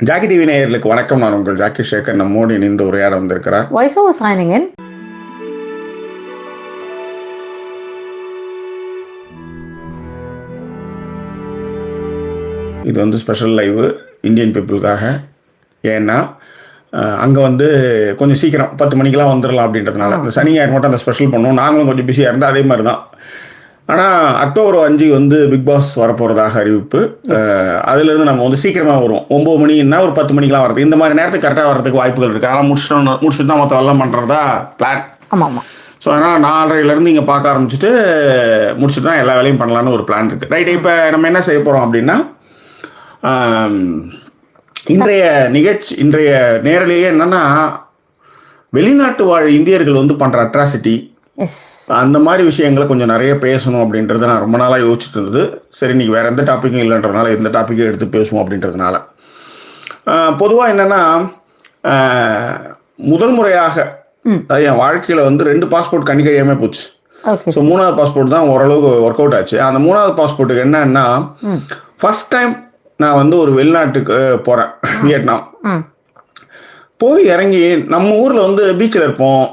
Jackie TV நேயர்களுக்கு வணக்கம். நான் உங்கள் ஜாக்கி சேகர். நம்மோடு இணைந்து உரையாட வந்திருக்கிறார். Voice over signing in. இது வந்து ஸ்பெஷல் லைவ் இந்தியன் பீப்புளுக்காக. ஏன்னா அங்கே கொஞ்சம் சீக்கிரம் 10 மணிக்கெலாம் வந்துடலாம் அப்படின்றதுனால இந்த சனி ஞாயிறு மட்டும் அந்த ஸ்பெஷல் பண்ணுவோம். நாங்களும் கொஞ்சம் பிஸியாக இருந்தால் அதே மாதிரி தான். ஆனால் அக்டோபர் 5 பிக் பாஸ் வரப்போகிறதாக அறிவிப்பு. அதுலேருந்து நம்ம சீக்கிரமாக வருவோம். 9 மணின்னா ஒரு 10 மணிக்கெலாம் வரது. இந்த மாதிரி நேரத்துக்கு கரெக்டாக வரதுக்கு வாய்ப்புகள் இருக்குது. அதெல்லாம் முடிச்சுட்டு தான் மொத்தம் எல்லாம் பண்ணுறதா பிளான். ஆமாம் ஆமாம். ஸோ அதனால் 4:30 இங்கே பார்க்க ஆரம்பிச்சுட்டு முடிச்சுட்டு தான் எல்லா வேலையும் பண்ணலான்னு ஒரு பிளான் இருக்குது. ரைட், இப்போ நம்ம என்ன செய்ய போகிறோம் அப்படின்னா, இன்றைய நேரலையே என்னென்னா, வெளிநாட்டு வாழ் இந்தியர்கள் பண்ணுற அட்ராசிட்டி, அந்த மாதிரி விஷயங்களை கொஞ்சம் நிறைய பேசணும் அப்படின்றத நான் ரொம்ப நாளாக யோசிச்சுட்டு இருந்தது. சரி, இன்றைக்கி வேறு எந்த டாப்பிக்கும் இல்லைன்றதுனால இந்த டாப்பிக்கை எடுத்து பேசுவோம் அப்படின்றதுனால. பொதுவாக என்னென்னா, முதல் முறையாக என் வாழ்க்கையில் 2 பாஸ்போர்ட் கணிக்கையாமல் போச்சு. ஸோ 3வது பாஸ்போர்ட் தான் ஓரளவுக்கு ஒர்க் அவுட் ஆச்சு. அந்த 3வது பாஸ்போர்ட்டுக்கு என்னன்னா, ஃபஸ்ட் டைம் நான் ஒரு வெளிநாட்டுக்கு போகிறேன், வியட்நாம். போய் இறங்கி நம்ம ஊரில் பீச்சில் இருப்போம்,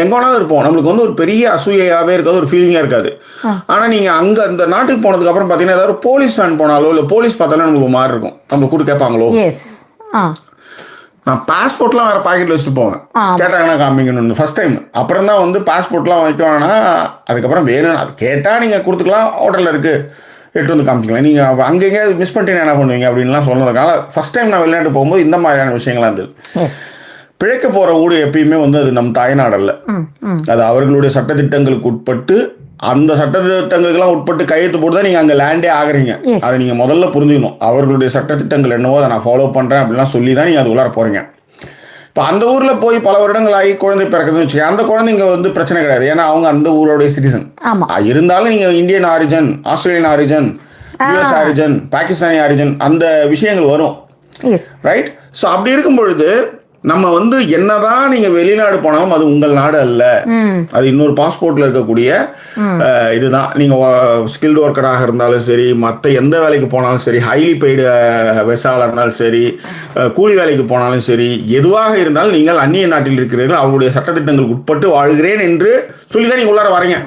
எங்கே வேணாலும் இருப்போம். நம்மளுக்கு ஒரு பெரிய அசூயாகவே இருக்காது, ஒரு ஃபீலிங்காக இருக்காது. ஆனால் நீங்கள் அங்கே அந்த நாட்டுக்கு போனதுக்கு அப்புறம் பார்த்தீங்கன்னா, ஏதாவது போலீஸ் வேன் போனாலோ இல்லை போலீஸ் பார்த்தாலும் நம்மளுக்கு மாறி இருக்கும். நம்மளுக்கு கூட்டு கேட்பாங்களோ. நான் பாஸ்போர்ட்லாம் வேறு பாக்கெட்டில் வச்சுட்டு போவேன். கேட்டாங்கன்னா காமிக்கணும்னு ஃபஸ்ட் டைம். அப்புறம் தான் பாஸ்போர்ட்லாம் வைக்கணும்னா அதுக்கப்புறம் வேணும். அது கேட்டால் நீங்கள் கொடுத்துக்கலாம், ஹோட்டலில் இருக்குது, எட்டு காமிச்சிக்கலாம். நீங்கள் அங்கே எங்கேயாவது மிஸ் பண்ணிட்டீங்கன்னா என்ன பண்ணுவீங்க அப்படின்லாம் சொன்னதுனால ஃபஸ்ட் டைம் நான் வெளிநாட்டு போகும்போது இந்த மாதிரியான விஷயங்கள்லாம் இருந்தது. பிழைக்க போகிற ஊடு எப்பயுமே அது நம் தாய்நாடு அல்ல. அது அவர்களுடைய சட்டத்திட்டங்களுக்கு உட்பட்டு, அந்த சட்டத்திட்டங்களுக்கெல்லாம் உட்பட்டு கையெழுத்து போட்டு தான் நீங்கள் அங்கே லேண்டே ஆகுறீங்க. அதை நீங்கள் முதல்ல புரிஞ்சுக்கணும். அவர்களுடைய சட்டத்திட்டங்கள் என்னவோ அதை நான் ஃபாலோ பண்ணுறேன் அப்படின்லாம் சொல்லி தான் நீங்கள் அது உள்ளார போகிறீங்க. இப்போ அந்த ஊரில் போய் பல வருடங்கள் ஆகி குழந்தை பிறக்குதுன்னு வச்சுக்கோங்க, அந்த குழந்தைங்க பிரச்சனை கிடையாது. ஏன்னா அவங்க அந்த ஊரோடைய சிட்டிசன். இருந்தாலும் நீங்கள் Indian origin, Australian origin, US origin, Pakistani origin, அந்த விஷயங்கள் வரும். ரைட். ஸோ அப்படி இருக்கும் பொழுது நம்ம என்னதான் நீங்க வெளிநாடு போனாலும் அது உங்கள் நாடு அல்ல. அது இன்னொரு பாஸ்போர்ட்ல இருக்கக்கூடிய இதுதான். நீங்க ஸ்கில்டு ஒர்க்கராக இருந்தாலும் சரி, மற்ற எந்த வேலைக்கு போனாலும் சரி, ஹைலி பெய்டு வெசால இருந்தாலும் சரி, கூலி வேலைக்கு போனாலும் சரி, எதுவாக இருந்தாலும் நீங்கள் அந்நிய நாட்டில் இருக்கிறீர்கள், அவருடைய சட்டத்திட்டங்களுக்கு உட்பட்டு வாழ்கிறேன் என்று சொல்லிதான் நீங்க உள்ளார வரீங்க.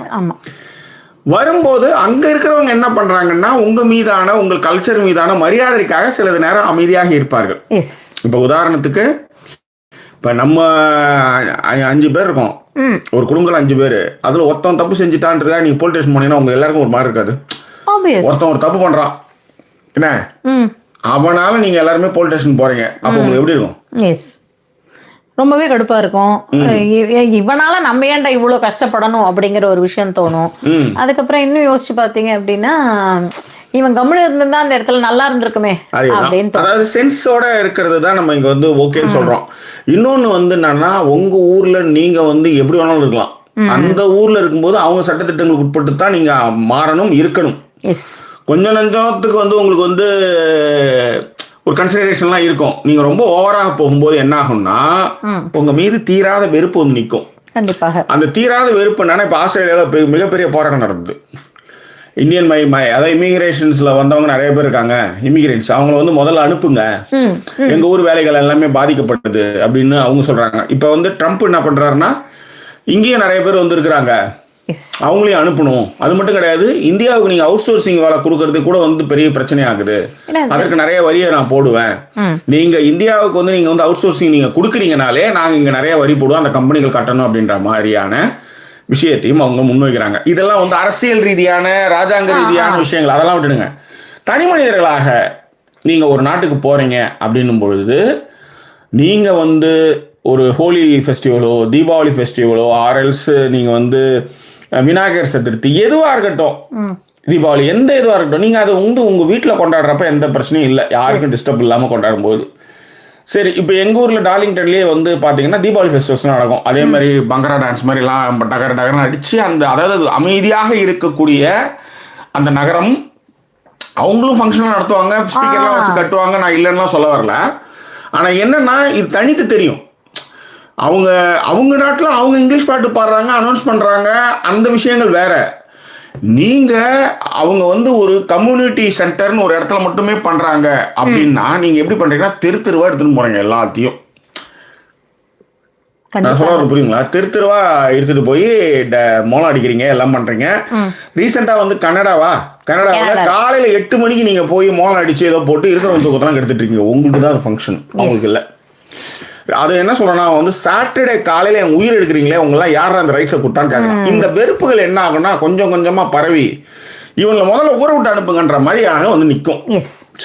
வரும்போது அங்க இருக்கிறவங்க என்ன பண்றாங்கன்னா, உங்க மீதான, உங்கள் கல்ச்சர் மீதான மரியாதைக்காக சிறிது நேரம் அமைதியாக இருப்பார்கள். இப்ப உதாரணத்துக்கு, இப்போ நம்ம 5 பேர் இருக்கோம், ஒரு குடும்பத்தில் 5 பேர். அதில் ஒருத்தன் தப்பு செஞ்சுட்டான்றதா நீங்கள் போலீஸ் ஸ்டேஷன் போனீங்கன்னா உங்க எல்லாருக்கும் ஒரு மாதிரி இருக்காது. ஒருத்தன் ஒரு தப்பு பண்ணுறான் என்ன, அவனால நீங்கள் எல்லாருமே போலீஸ் ஸ்டேஷன் போகிறீங்க, அப்போ உங்களுக்கு எப்படி இருக்கும்? ரொம்பவே கடுப்பா இருக்கும். இவனால நம்ம ஏன்டா இவ்வளவு கஷ்டப்படணும் அப்படிங்கிற ஒரு விஷயம் தோணும். அதுக்கப்புறம் இன்னும் யோசிச்சு பாத்தீங்க அப்படின்னா, இவன் கம்முனு இருந்தா அந்த இடத்துல நல்லா இருந்திருக்குமே அப்படின்னு. அதாவது சென்ஸோட இருக்கிறது தான் நம்ம இங்க ஓகேன்னு சொல்றோம். இன்னொன்னு என்னன்னா, உங்க ஊர்ல நீங்க எப்படி வேணாலும் இருக்கலாம். அந்த ஊர்ல இருக்கும்போது அவங்க சட்டத்திட்டங்களுக்கு உட்பட்டு தான் நீங்க மாறணும், இருக்கணும். கொஞ்சம் நஞ்சத்துக்கு உங்களுக்கு ஒரு கன்சிடரேஷன்லாம் இருக்கும். நீங்க ரொம்ப ஓவராக போகும்போது என்ன ஆகும்னா, உங்க மீது தீராத வெறுப்பு நிற்கும். கண்டிப்பாக அந்த தீராத வெறுப்பு என்னன்னா, இப்போ ஆஸ்திரேலியாவில் மிகப்பெரிய போராட்டம் நடந்தது. இந்தியன் அதாவது இமிகிரேஷன்ஸ்ல வந்தவங்க நிறைய பேர் இருக்காங்க, இமிகிரேட்ஸ். அவங்கள முதல்ல அனுப்புங்க, எங்க ஊர் வேலைகள் எல்லாமே பாதிக்கப்பட்டது அப்படின்னு அவங்க சொல்றாங்க. இப்போ ட்ரம்ப் என்ன பண்றாருன்னா, இங்கேயும் நிறைய பேர் இருக்கிறாங்க, அவங்களையும் அனுப்பணும். அது மட்டும் கிடையாது, இந்தியாவுக்கு நீங்க அவுட் சோர்சிங் வேலை கொடுக்கறது கூட பெரிய பிரச்சனை ஆகுது. அதற்கு நிறைய வரியை நான் போடுவேன். நீங்க இந்தியாவுக்கு நீங்க அவுட் சோர்சிங் நீங்க கொடுக்குறீங்கனாலே நாங்க இங்க நிறைய வரி போடுவோம், அந்த கம்பெனிகள் கட்டணும் அப்படின்ற மாதிரியான விஷயத்தையும் அவங்க முன்வைக்கிறாங்க. இதெல்லாம் அரசியல் ரீதியான, ராஜாங்க ரீதியான விஷயங்கள். அதெல்லாம் விட்டுடுங்க. தனி மனிதர்களாக நீங்க ஒரு நாட்டுக்கு போறீங்க அப்படின்னும் பொழுது, நீங்க ஒரு ஹோலி ஃபெஸ்டிவலோ, தீபாவளி ஃபெஸ்டிவலோ, ஆர்எல்ஸ் நீங்க விநாயகர் சதுர்த்தி எதுவாக இருக்கட்டும், தீபாவளி எந்த இதுவாக இருக்கட்டும், நீங்கள் அதை உங்கள் வீட்டில் கொண்டாடுறப்ப எந்த பிரச்சனையும் இல்லை, யாருக்கும் டிஸ்டர்ப் இல்லாமல் கொண்டாடும் போது. சரி, இப்போ எங்கள் ஊரில் டார்லிங்டன்லேயே பார்த்தீங்கன்னா தீபாவளி ஃபெஸ்டிவல்ஸ்லாம் நடக்கும். அதே மாதிரி பங்கரா டான்ஸ் மாதிரிலாம் டகர டகரம் அடித்து அதாவது அமைதியாக இருக்கக்கூடிய அந்த நகரம், அவங்களும் ஃபங்க்ஷன்லாம் நடத்துவாங்க, ஸ்பீக்கர்லாம் வச்சு கட்டுவாங்க. நான் இல்லைன்னா சொல்ல வரல. ஆனால் என்னென்னா, இது தனித்து தெரியும். அவங்க நாட்டில் அவங்க இங்கிலீஷ் பாட்டு பாடுறாங்க, அனௌன்ஸ் பண்ணுறாங்க, அந்த விஷயங்கள் வேற. நீங்க அவங்க வந்து ஒரு கம்யூனிட்டி சென்டர்னு ஒரு இடத்துல மட்டுமே பண்றாங்க அப்படின்னா நீங்க எப்படி பண்றீங்கன்னா தெருவா எடுத்துட்டு போறீங்க எல்லாத்தையும். நான் சொல்ல புரியுங்களா? தெருவா எடுத்துட்டு போய் மோளம் அடிக்கிறீங்க, எல்லாம் பண்றீங்க. ரீசெண்டா வந்து கனடாவில் காலையில 8 மணிக்கு நீங்க போய் மோளம் அடிச்சு ஏதோ போட்டு இருக்கிறவங்க தூக்கத்தெல்லாம் எடுத்துட்டு இருக்கீங்க. உங்களுக்கு தான் அது ஃபங்க்ஷன், அவங்களுக்கு இல்லை. அது என்ன சொல்றேன்னா வந்து சாட்டர்டே காலையில என் உயிர் எடுக்கிறீங்களே, உங்களாம் யாரும் அந்த ரைட்ஸை கொடுத்தான்னு கேட்கணும். இந்த வெறுப்புகள் என்ன ஆகும்னா கொஞ்சம் கொஞ்சமா பரவி இவங்களை முதல்ல ஊற விட்டு அனுப்புங்கன்ற மாதிரி வந்து நிற்கும்.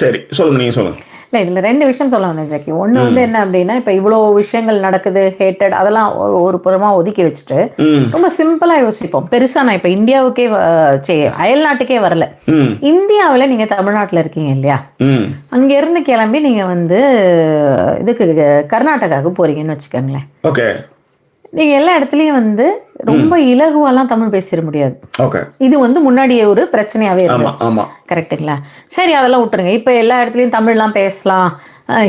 சரி, சொல்லுங்க, நீங்க சொல்லுங்க. இல்லை, இதில் 2 விஷயம் சொல்ல வந்தேன் ஜாக்கி. ஒன்று வந்து என்ன அப்படின்னா, இப்போ இவ்வளோ விஷயங்கள் நடக்குது, ஹேட்டட், அதெல்லாம் ஒரு புறமாக ஒதுக்கி வச்சுட்டு ரொம்ப சிம்பிளாக யோசிப்போம். பெருசாக நான் இப்போ இந்தியாவுக்கே அயல் நாட்டுக்கே வரல. இந்தியாவில் நீங்கள் தமிழ்நாட்டில் இருக்கீங்க இல்லையா, அங்கேருந்து கிளம்பி நீங்கள் வந்து இதுக்கு கர்நாடகாவுக்கு போகிறீங்கன்னு வச்சுக்கோங்களேன். ஓகே, நீங்கள் எல்லா இடத்துலையும் வந்து ரொம்ப இலகுவாலாம் தமிழ் பேசிட முடியாது. இது வந்து முன்னாடியே ஒரு பிரச்சனையாகவே இருக்கு. கரெக்டுங்களா? சரி, அதெல்லாம் விட்டுருங்க. இப்போ எல்லா இடத்துலையும் தமிழ்லாம் பேசலாம்,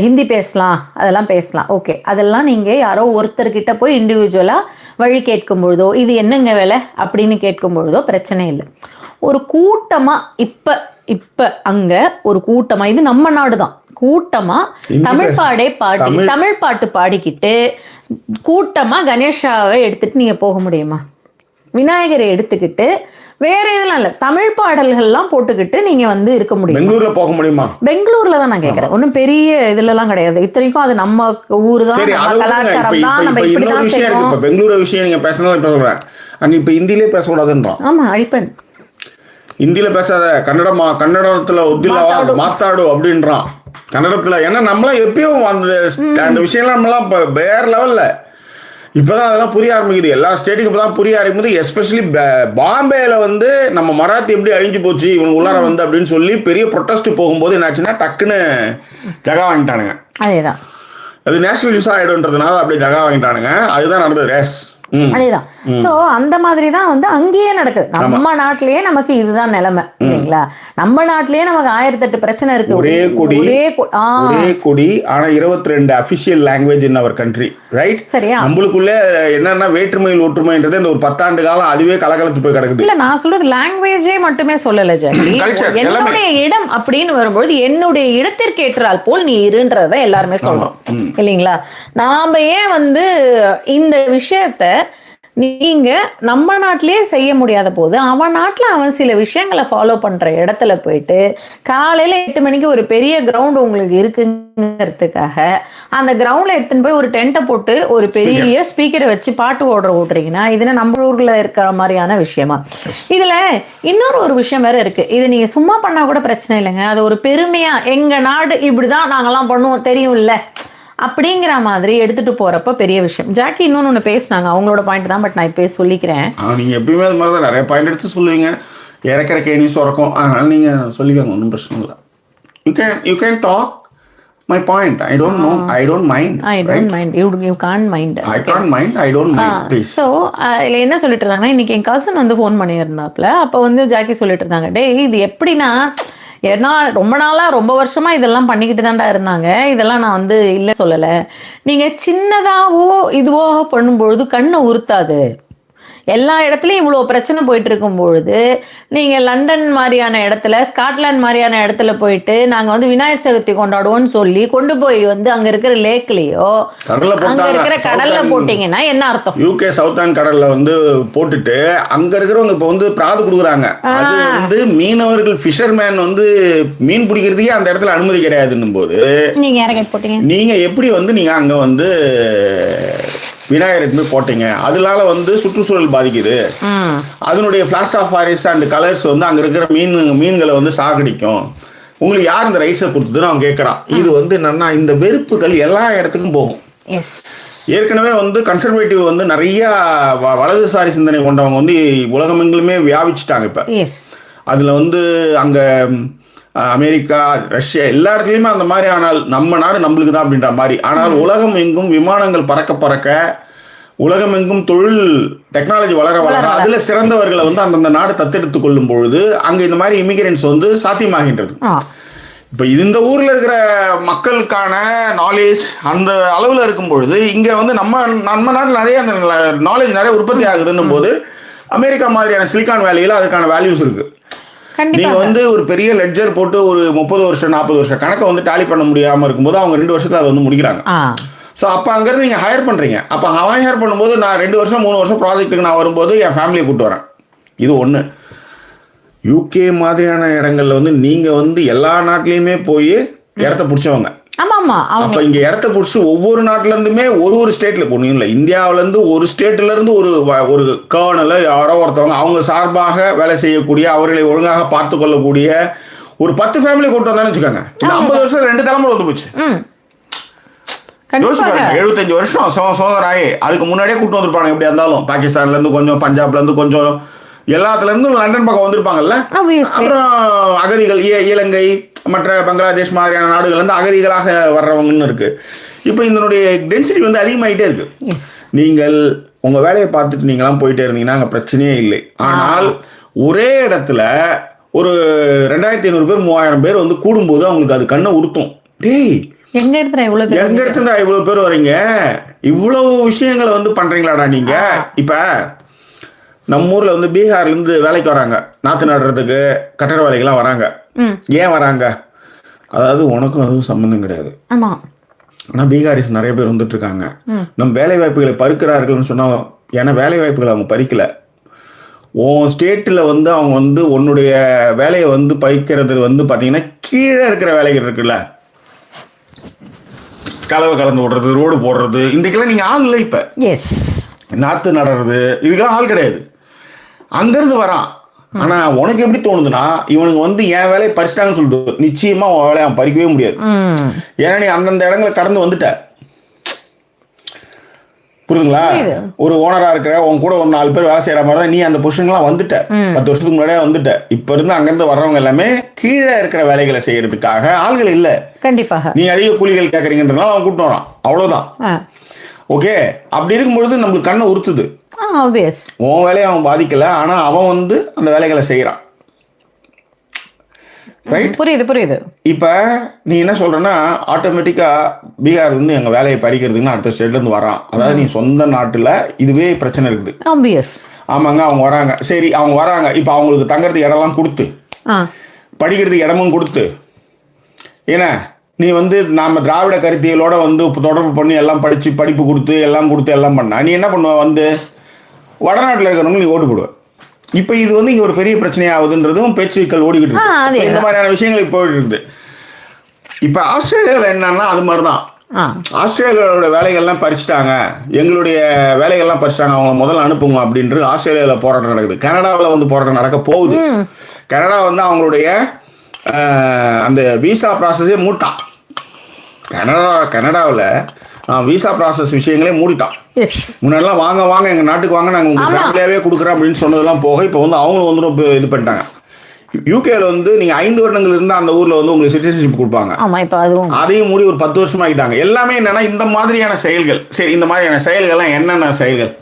ஹிந்தி பேசலாம், அதெல்லாம் பேசலாம். ஓகே, அதெல்லாம் நீங்கள் யாரோ ஒருத்தர்கிட்ட போய் இண்டிவிஜுவலாக வழி கேட்கும் பொழுதோ, இது என்னங்க வேலை அப்படின்னு கேட்கும் பொழுதோ பிரச்சனை இல்லை. ஒரு கூட்டமாக இப்போ அங்கே ஒரு கூட்டமாக, இது நம்ம நாடு தான், கூட்டமாக தமிழ் பாட்டு பாடிக்கிட்டு கூட்டமா கணேஷாவை எடுத்துட்டு நீங்க போக முடியுமா? விநாயகரை எடுத்துக்கிட்டு வேற இதெல்லாம் இல்ல, தமிழ் பாடல்கள்லாம் போட்டுக்கிட்டு நீங்க வந்து இருக்க முடியும். பெங்களூர்ல போக முடியுமா? பெங்களூர்ல தான் நான் கேட்கறேன். ஒன்றும் பெரிய இதுல எல்லாம் கிடையாது. இத்தனைக்கும் அது நம்ம ஊர் தான், நம்ம கலாச்சாரம் தான், நம்ம இப்படிதான் செய்யணும். இப்ப பெங்களூர் விஷயம் நீங்க பேசணும், இப்ப சொல்றேன். அங்க இப்ப ஹிந்திலே பேசக்கூடாதுன்றான். ஆமா, அழிப்பேன். ஹிந்தியில பேசாத, கன்னடத்துல ஒத்திலவா மாத்தாடு அப்படின்றான் கன்னடத்துல. ஏன்னா நம்மளாம் எப்பயும் அந்த விஷயம்லாம் நம்மளாம் வேற லெவல்ல இப்பதான் அதெல்லாம் புரிய ஆரம்பிக்குது. எல்லா ஸ்டேட்டுக்கு இப்பதான் புரிய ஆரம்பிக்குது. எஸ்பெஷலி பாம்பேல வந்து நம்ம மராத்தி எப்படி அழிஞ்சு போச்சு இவங்க உள்ளார வந்து அப்படின்னு சொல்லி பெரிய ப்ரொட்டஸ்ட் போகும்போது என்னாச்சுன்னா டக்குன்னு ஜகா வாங்கிட்டானுங்க. அதேதான், அது நேஷனல் யூஸ் ஆயிடும்ன்றதுனால அப்படியே ஜகா வாங்கிட்டானுங்க. அதுதான் நடந்தது ரேஸ். அதேதான். சோ அந்த மாதிரி தான் வந்து அங்கேயே நடக்குது. நம்ம நாட்டிலேயே நமக்கு இதுதான் நிலைமை இல்லைங்களா? நம்ம நாட்டிலேயே நமக்கு 1008 பிரச்சனை இருக்கு. ஒரே கொடி ஆனா 22 official language in our country, right? சரியா? நம்மளுக்குள்ள என்னன்னா வேற்றுமையில் ஒற்றுமைன்றது இந்த ஒரு 10 ஆண்டு காலம் அதுவே கலகலத்து போய் கிடக்குது. இல்ல, நான் சொல்றது லாங்குவேஜே மட்டுமே சொல்லல ஜாக்கி. என்னுடைய இடம் அப்படின்னு வரும்போது என்னுடைய இடத்திற்கு ஏற்றால் போல் நீ இருன்றத எல்லாருமே சொல்றோம் இல்லைங்களா? நாம ஏன் வந்து இந்த விஷயத்த நீங்க நம்ம நாட்டிலேயே செய்ய முடியாத போது அவன் நாட்டில் அவன் சில விஷயங்களை ஃபாலோ பண்ற இடத்துல போயிட்டு காலையில 8 மணிக்கு ஒரு பெரிய கிரவுண்ட் உங்களுக்கு இருக்குங்கிறதுக்காக அந்த கிரவுண்ட்ல எடுத்துன்னு போய் ஒரு டென்ட்டை போட்டு ஒரு பெரிய ஸ்பீக்கரை வச்சு பாட்டு ஓட்டுறீங்கன்னா இதுனா நம்ம ஊர்ல இருக்கிற மாதிரியான விஷயமா? இதுல இன்னொரு ஒரு விஷயம் வேற இருக்கு. இது நீங்க சும்மா பண்ணா கூட பிரச்சனை இல்லைங்க. அது ஒரு பெருமையா எங்க நாடு இப்படிதான் நாங்கெல்லாம் பண்ணுவோம் தெரியும் இல்ல அப்படிங்கிற மாதிரி எடுத்துட்டு போறப்ப பெரிய விஷயம். ஜாக்கி இன்னொன்னு பேசினாங்க, அவங்களோட பாயிண்ட் தான், பட் நான் இப்போ சொல்லிக்கிறேன். நீங்க எப்பயுமே அது மாதிரி தான் நிறைய பாயிண்ட் எடுத்து சொல்லுவீங்க. இறக்கிற கேணி சுரக்கும், அதனால நீங்க சொல்லிக்கோங்க, ஒன்றும் பிரச்சனை இல்லை. You can talk my point. I don't know. I don't mind. You can't mind. I can't mind. I don't mind. Please. So இல்ல என்ன சொல்லிட்டு இருந்தாங்கன்னா, இன்னைக்கு என் கசின் வந்து ஃபோன் பண்ணியிருந்தாப்ல. அப்போ வந்து ஜாக்கி சொல்லிட்டு இருந்தாங்க, டேய் இது எப்படின்னா, ஏன்னா ரொம்ப நாளாக ரொம்ப வருஷமாக இதெல்லாம் பண்ணிக்கிட்டு தான்டா இருந்தாங்க, இதெல்லாம் நான் வந்து இல்லை சொல்லலை. நீங்கள் சின்னதாகவோ இதுவோ பண்ணும்பொழுது கண்ணை உறுத்தாது. எல்லா இடத்துலையும் இவ்வளோ பிரச்சனை போயிட்டு இருக்கும்பொழுது நீங்கள் லண்டன் மாதிரியான இடத்துல, ஸ்காட்லாந்து மாதிரியான இடத்துல போயிட்டு நாங்கள் வந்து விநாயகர் சதுர்த்தி கொண்டாடுவோம்னு சொல்லி கொண்டு போய் வந்து அங்கே இருக்கிற லேக்லேயோ அங்கே இருக்கிற கடலில் போட்டிங்கன்னா என்ன அர்த்தம்? யூகே சவுத்தான் கடலில் வந்து போட்டுட்டு அங்கே இருக்கிறவங்க இப்போ வந்து பிராது கொடுக்குறாங்க. அது வந்து மீனவர்கள் ஃபிஷர்மேன் வந்து மீன் பிடிக்கிறதுக்கே அந்த இடத்துல அனுமதி கிடையாதுன்னும் போது நீங்கள் யாரை கேட்டு போட்டீங்க? நீங்கள் எப்படி வந்து நீங்கள் அங்கே வந்து விநாயகருக்கு போய் போட்டீங்க? அதனால வந்து சுற்றுச்சூழல் பாதிக்குது. அதனுடைய ஃபிளாஷ் ஆஃப் ஃபாரிஸ் அண்ட் கலர்ஸ் வந்து அங்கே இருக்கிற மீன்களை வந்து சாகடிக்கும். உங்களுக்கு யார் இந்த ரைட்ஸை கொடுத்ததுன்னு அவன் கேட்குறான். இது வந்து என்னன்னா இந்த வெறுப்புகள் எல்லா இடத்துக்கும் போகும். ஏற்கனவே வந்து கன்சர்வேட்டிவ் வந்து நிறைய வலதுசாரி சிந்தனை கொண்டவங்க வந்து உலகமெங்கிலுமே வியாபிச்சுட்டாங்க. இப்போ அதில் வந்து அங்கே அமெரிக்கா, ரஷ்யா எல்லா இடத்துலையுமே அந்த மாதிரி. ஆனால் நம்ம நாடு நம்மளுக்கு தான் அப்படின்ற மாதிரி. ஆனால் உலகம் எங்கும் விமானங்கள் பறக்க உலகம் எங்கும் தொழில் டெக்னாலஜி வளர அதில் சிறந்தவர்களை வந்து அந்தந்த நாடு தத்தெடுத்து கொள்ளும் பொழுது அங்கே இந்த மாதிரி இமிகிரன்ஸ் வந்து சாத்தியமாகின்றது. இப்போ இந்த ஊரில் இருக்கிற மக்களுக்கான நாலேஜ் அந்த அளவில் இருக்கும் பொழுது இங்கே வந்து நம்ம நாட்டில் நிறைய அந்த நாலேஜ் நிறைய உற்பத்தி ஆகுதுன்னும் போது அமெரிக்கா மாதிரியான சிலிகான் வேலியில் அதுக்கான வேல்யூஸ் இருக்குது. கண்டிப்பா நீங்க வந்து ஒரு பெரிய லெட்ஜர் போட்டு ஒரு 30 வருஷம் 40 வருஷம் கணக்கை வந்து டாலி பண்ண முடியாம இருக்கும்போது அவங்க 2 வருஷத்துல அதை வந்து முடிக்கிறாங்க. ஸோ அப்போ அங்கேருந்து நீங்கள் ஹையர் பண்ணுறீங்க. அப்போ அவன் ஹையர் பண்ணும்போது நான் 2 வருஷம் 3 வருஷம் ப்ராஜெக்ட்டுக்கு நான் வரும்போது என் ஃபேமிலியை கூப்பிட்டு வரேன். இது ஒன்று. யூகே மாதிரியான இடங்கள்ல வந்து நீங்கள் வந்து எல்லா நாட்டிலையுமே போய் இடத்த பிடிச்சவங்க. அப்போ இங்கே இடத்த பிடிச்சி ஒவ்வொரு நாட்டிலேருந்துமே ஒரு ஸ்டேட்டில் போகணும் இல்லை, இந்தியாவிலேருந்து ஒரு ஸ்டேட்லேருந்து ஒரு கர்னலை யாரோ ஒருத்தவங்க அவங்க சார்பாக வேலை செய்யக்கூடிய, அவர்களை ஒழுங்காக பார்த்து கொள்ளக்கூடிய ஒரு 10 ஃபேமிலி கூட்டு வந்தான்னு வச்சுக்கோங்க. 50 வருஷம் 2 தலைமுறை வந்து போச்சு. யோசிச்சு பாருங்க, 75 வருஷம் சுதந்திரம் ஆகி அதுக்கு முன்னாடியே கூட்டு வந்திருப்பாங்க. எப்படியா இருந்தாலும் பாகிஸ்தான்லேருந்து கொஞ்சம், பஞ்சாப்லேருந்து கொஞ்சம், எல்லாத்துலேருந்து லண்டன் பக்கம் வந்திருப்பாங்கல்ல. அப்புறம் அகதிகள் இலங்கை மற்ற பங்களாதேஷ் மாதிரியான நாடுகள்லேருந்து அகதிகளாக வர்றவங்கன்னு இருக்கு. இப்போ இதனுடைய டென்சிட்டி வந்து அதிகமாகிட்டே இருக்கு. நீங்கள் உங்கள் வேலையை பார்த்துட்டு நீங்களாம் போயிட்டே இருந்தீங்கன்னா அங்கே பிரச்சனையே இல்லை. ஆனால் ஒரே இடத்துல ஒரு 2500 பேர் 3000 பேர் வந்து கூடும்போது அவங்களுக்கு அது கண்ணை உறுத்தும். டேய் எங்க இடத்துல இவ்வளவு பேர் வரீங்க, இவ்வளவு விஷயங்களை வந்து பண்றீங்களாடா நீங்க. இப்ப நம்ம ஊர்ல வந்து பீகார்ல இருந்து வேலைக்கு வராங்க, நாத்து நடுறதுக்கு, கட்டட வேலைக்கெல்லாம் வராங்க. ஏன் வராங்க? அதாவது உனக்கும் அதுவும் சம்பந்தம் கிடையாது. ஆனா பீகாரிஸ் நிறைய பேர் வந்துட்டு இருக்காங்க. நம்ம வேலை வாய்ப்புகளை பறிக்கிறார்கள்னு சொன்னா, ஏன்னா வேலை வாய்ப்புகளை அவங்க பறிக்கல. உன் ஸ்டேட்டில் வந்து அவங்க வந்து உன்னுடைய வேலையை வந்து பறிக்கிறது வந்து பார்த்தீங்கன்னா கீழே இருக்கிற வேலைகள் இருக்குல்ல, கலவை கலந்து விடுறது, ரோடு போடுறது, இதுக்கெல்லாம் நீங்கள் ஆள் இல்லை. இப்போ நாற்று நடுறது இதுக்கெல்லாம் ஆள் கிடையாது. அங்கேருந்து வரான். ஆனால் உனக்கு எப்படி தோணுதுன்னா, இவனுக்கு வந்து என் வேலையை பறிச்சிட்டாங்கன்னு சொல்லிட்டு நிச்சயமாக உன் வேலையை அவன் பறிக்கவே முடியாது. ஏன்னா நீ அந்தந்த இடங்களை கடந்து வந்துட்ட. புரியுதுங்களா? ஒரு ஓனரா இருக்கிற உன் கூட ஒரு 4 பேர் வேலை செய்யற மாதிரி தான் நீ அந்த பொசிஷன்லாம் வந்துட்ட. 10 வருஷத்துக்கு முன்னாடியே வந்துட்ட. இப்ப இருந்து அங்கிருந்து வர்றவங்க எல்லாமே கீழே இருக்கிற வேலைகளை செய்யறதுக்காக ஆள்கள் இல்ல. கண்டிப்பாக நீ அதிக கூலிகள் கேட்கறீங்கன்றதுனால அவன் கூப்பிட்டு வரான், அவ்வளவுதான். ஓகே, அப்படி இருக்கும்பொழுது நம்மளுக்கு கண்ணை உறுத்துது. உன் வேலையை அவன் பாதிக்கல, ஆனா அவன் வந்து அந்த வேலைகளை செய்யறான். புரியுது. இப்ப நீ என்ன சொல்றன்னா, ஆட்டோமேட்டிக்கா பீகார் வந்து எங்க வேலையை பறிக்கிறதுக்குன்னு அடுத்த ஸ்டேட்ல இருந்து வரான். அதாவது நீ சொந்த நாட்டுல இதுவே பிரச்சனை இருக்குது. ஆமாங்க, அவங்க வராங்க. சரி, அவங்க வராங்க. இப்ப அவங்களுக்கு தங்கறதுக்கு இடம்லாம் கொடுத்து, படிக்கிறதுக்கு இடமும் கொடுத்து, ஏன்னா நீ வந்து நாம திராவிட கருத்தியலோட வந்து தொடர்பு பண்ணி எல்லாம் படிப்பு கொடுத்து எல்லாம் பண்ணா நீ என்ன பண்ணுவ? வந்து வடநாட்டில் இருக்கிறவங்க நீ ஓட்டு போடுவ. இப்ப இது வந்து இங்க ஒரு பெரிய பிரச்சனையாகுதுன்றதும் பேச்சுக்கள் ஓடிக்கிட்டு இருக்கு. இந்த மாதிரியான விஷயங்கள் போயிட்டு இருக்குது. இப்ப ஆஸ்திரேலியாவில் என்னன்னா அது மாதிரிதான். ஆஸ்திரேலியாவோட வேலைகள்லாம் பறிச்சுட்டாங்க, எங்களுடைய வேலைகள்லாம் பறிச்சுட்டாங்க, அவங்க முதல்ல அனுப்புங்க அப்படின்றது ஆஸ்திரேலியாவில் போராட்டம் நடக்குது. கனடாவில் வந்து போராட்டம் நடக்க போகுது. கனடா வந்து அவங்களுடைய அந்த விசா ப்ராசஸே மூட்டான். கனடாவில் விசா ப்ராசஸ் விஷயங்களே மூடிட்டான். முன்னாடிலாம் வாங்க எங்கள் நாட்டுக்கு வாங்க, நாங்கள் உங்களுக்கு ஃபேமிலியாகவே கொடுக்குறோம் அப்படின்னு சொன்னதெல்லாம் போக இப்போ வந்து அவங்களும் வந்து ரொம்ப இது பண்ணிட்டாங்க. யூகேல வந்து நீங்கள் 5 வருடங்கள் இருந்தால் அந்த ஊரில் வந்து உங்களுக்கு சிட்டிசன்ஷிப் கொடுப்பாங்க. அதையும் மூடி ஒரு 10 வருஷம் ஆகிட்டாங்க. எல்லாமே என்னன்னா இந்த மாதிரியான செயல்கள். சரி, இந்த மாதிரியான செயல்கள்லாம் என்னென்ன செயல்கள்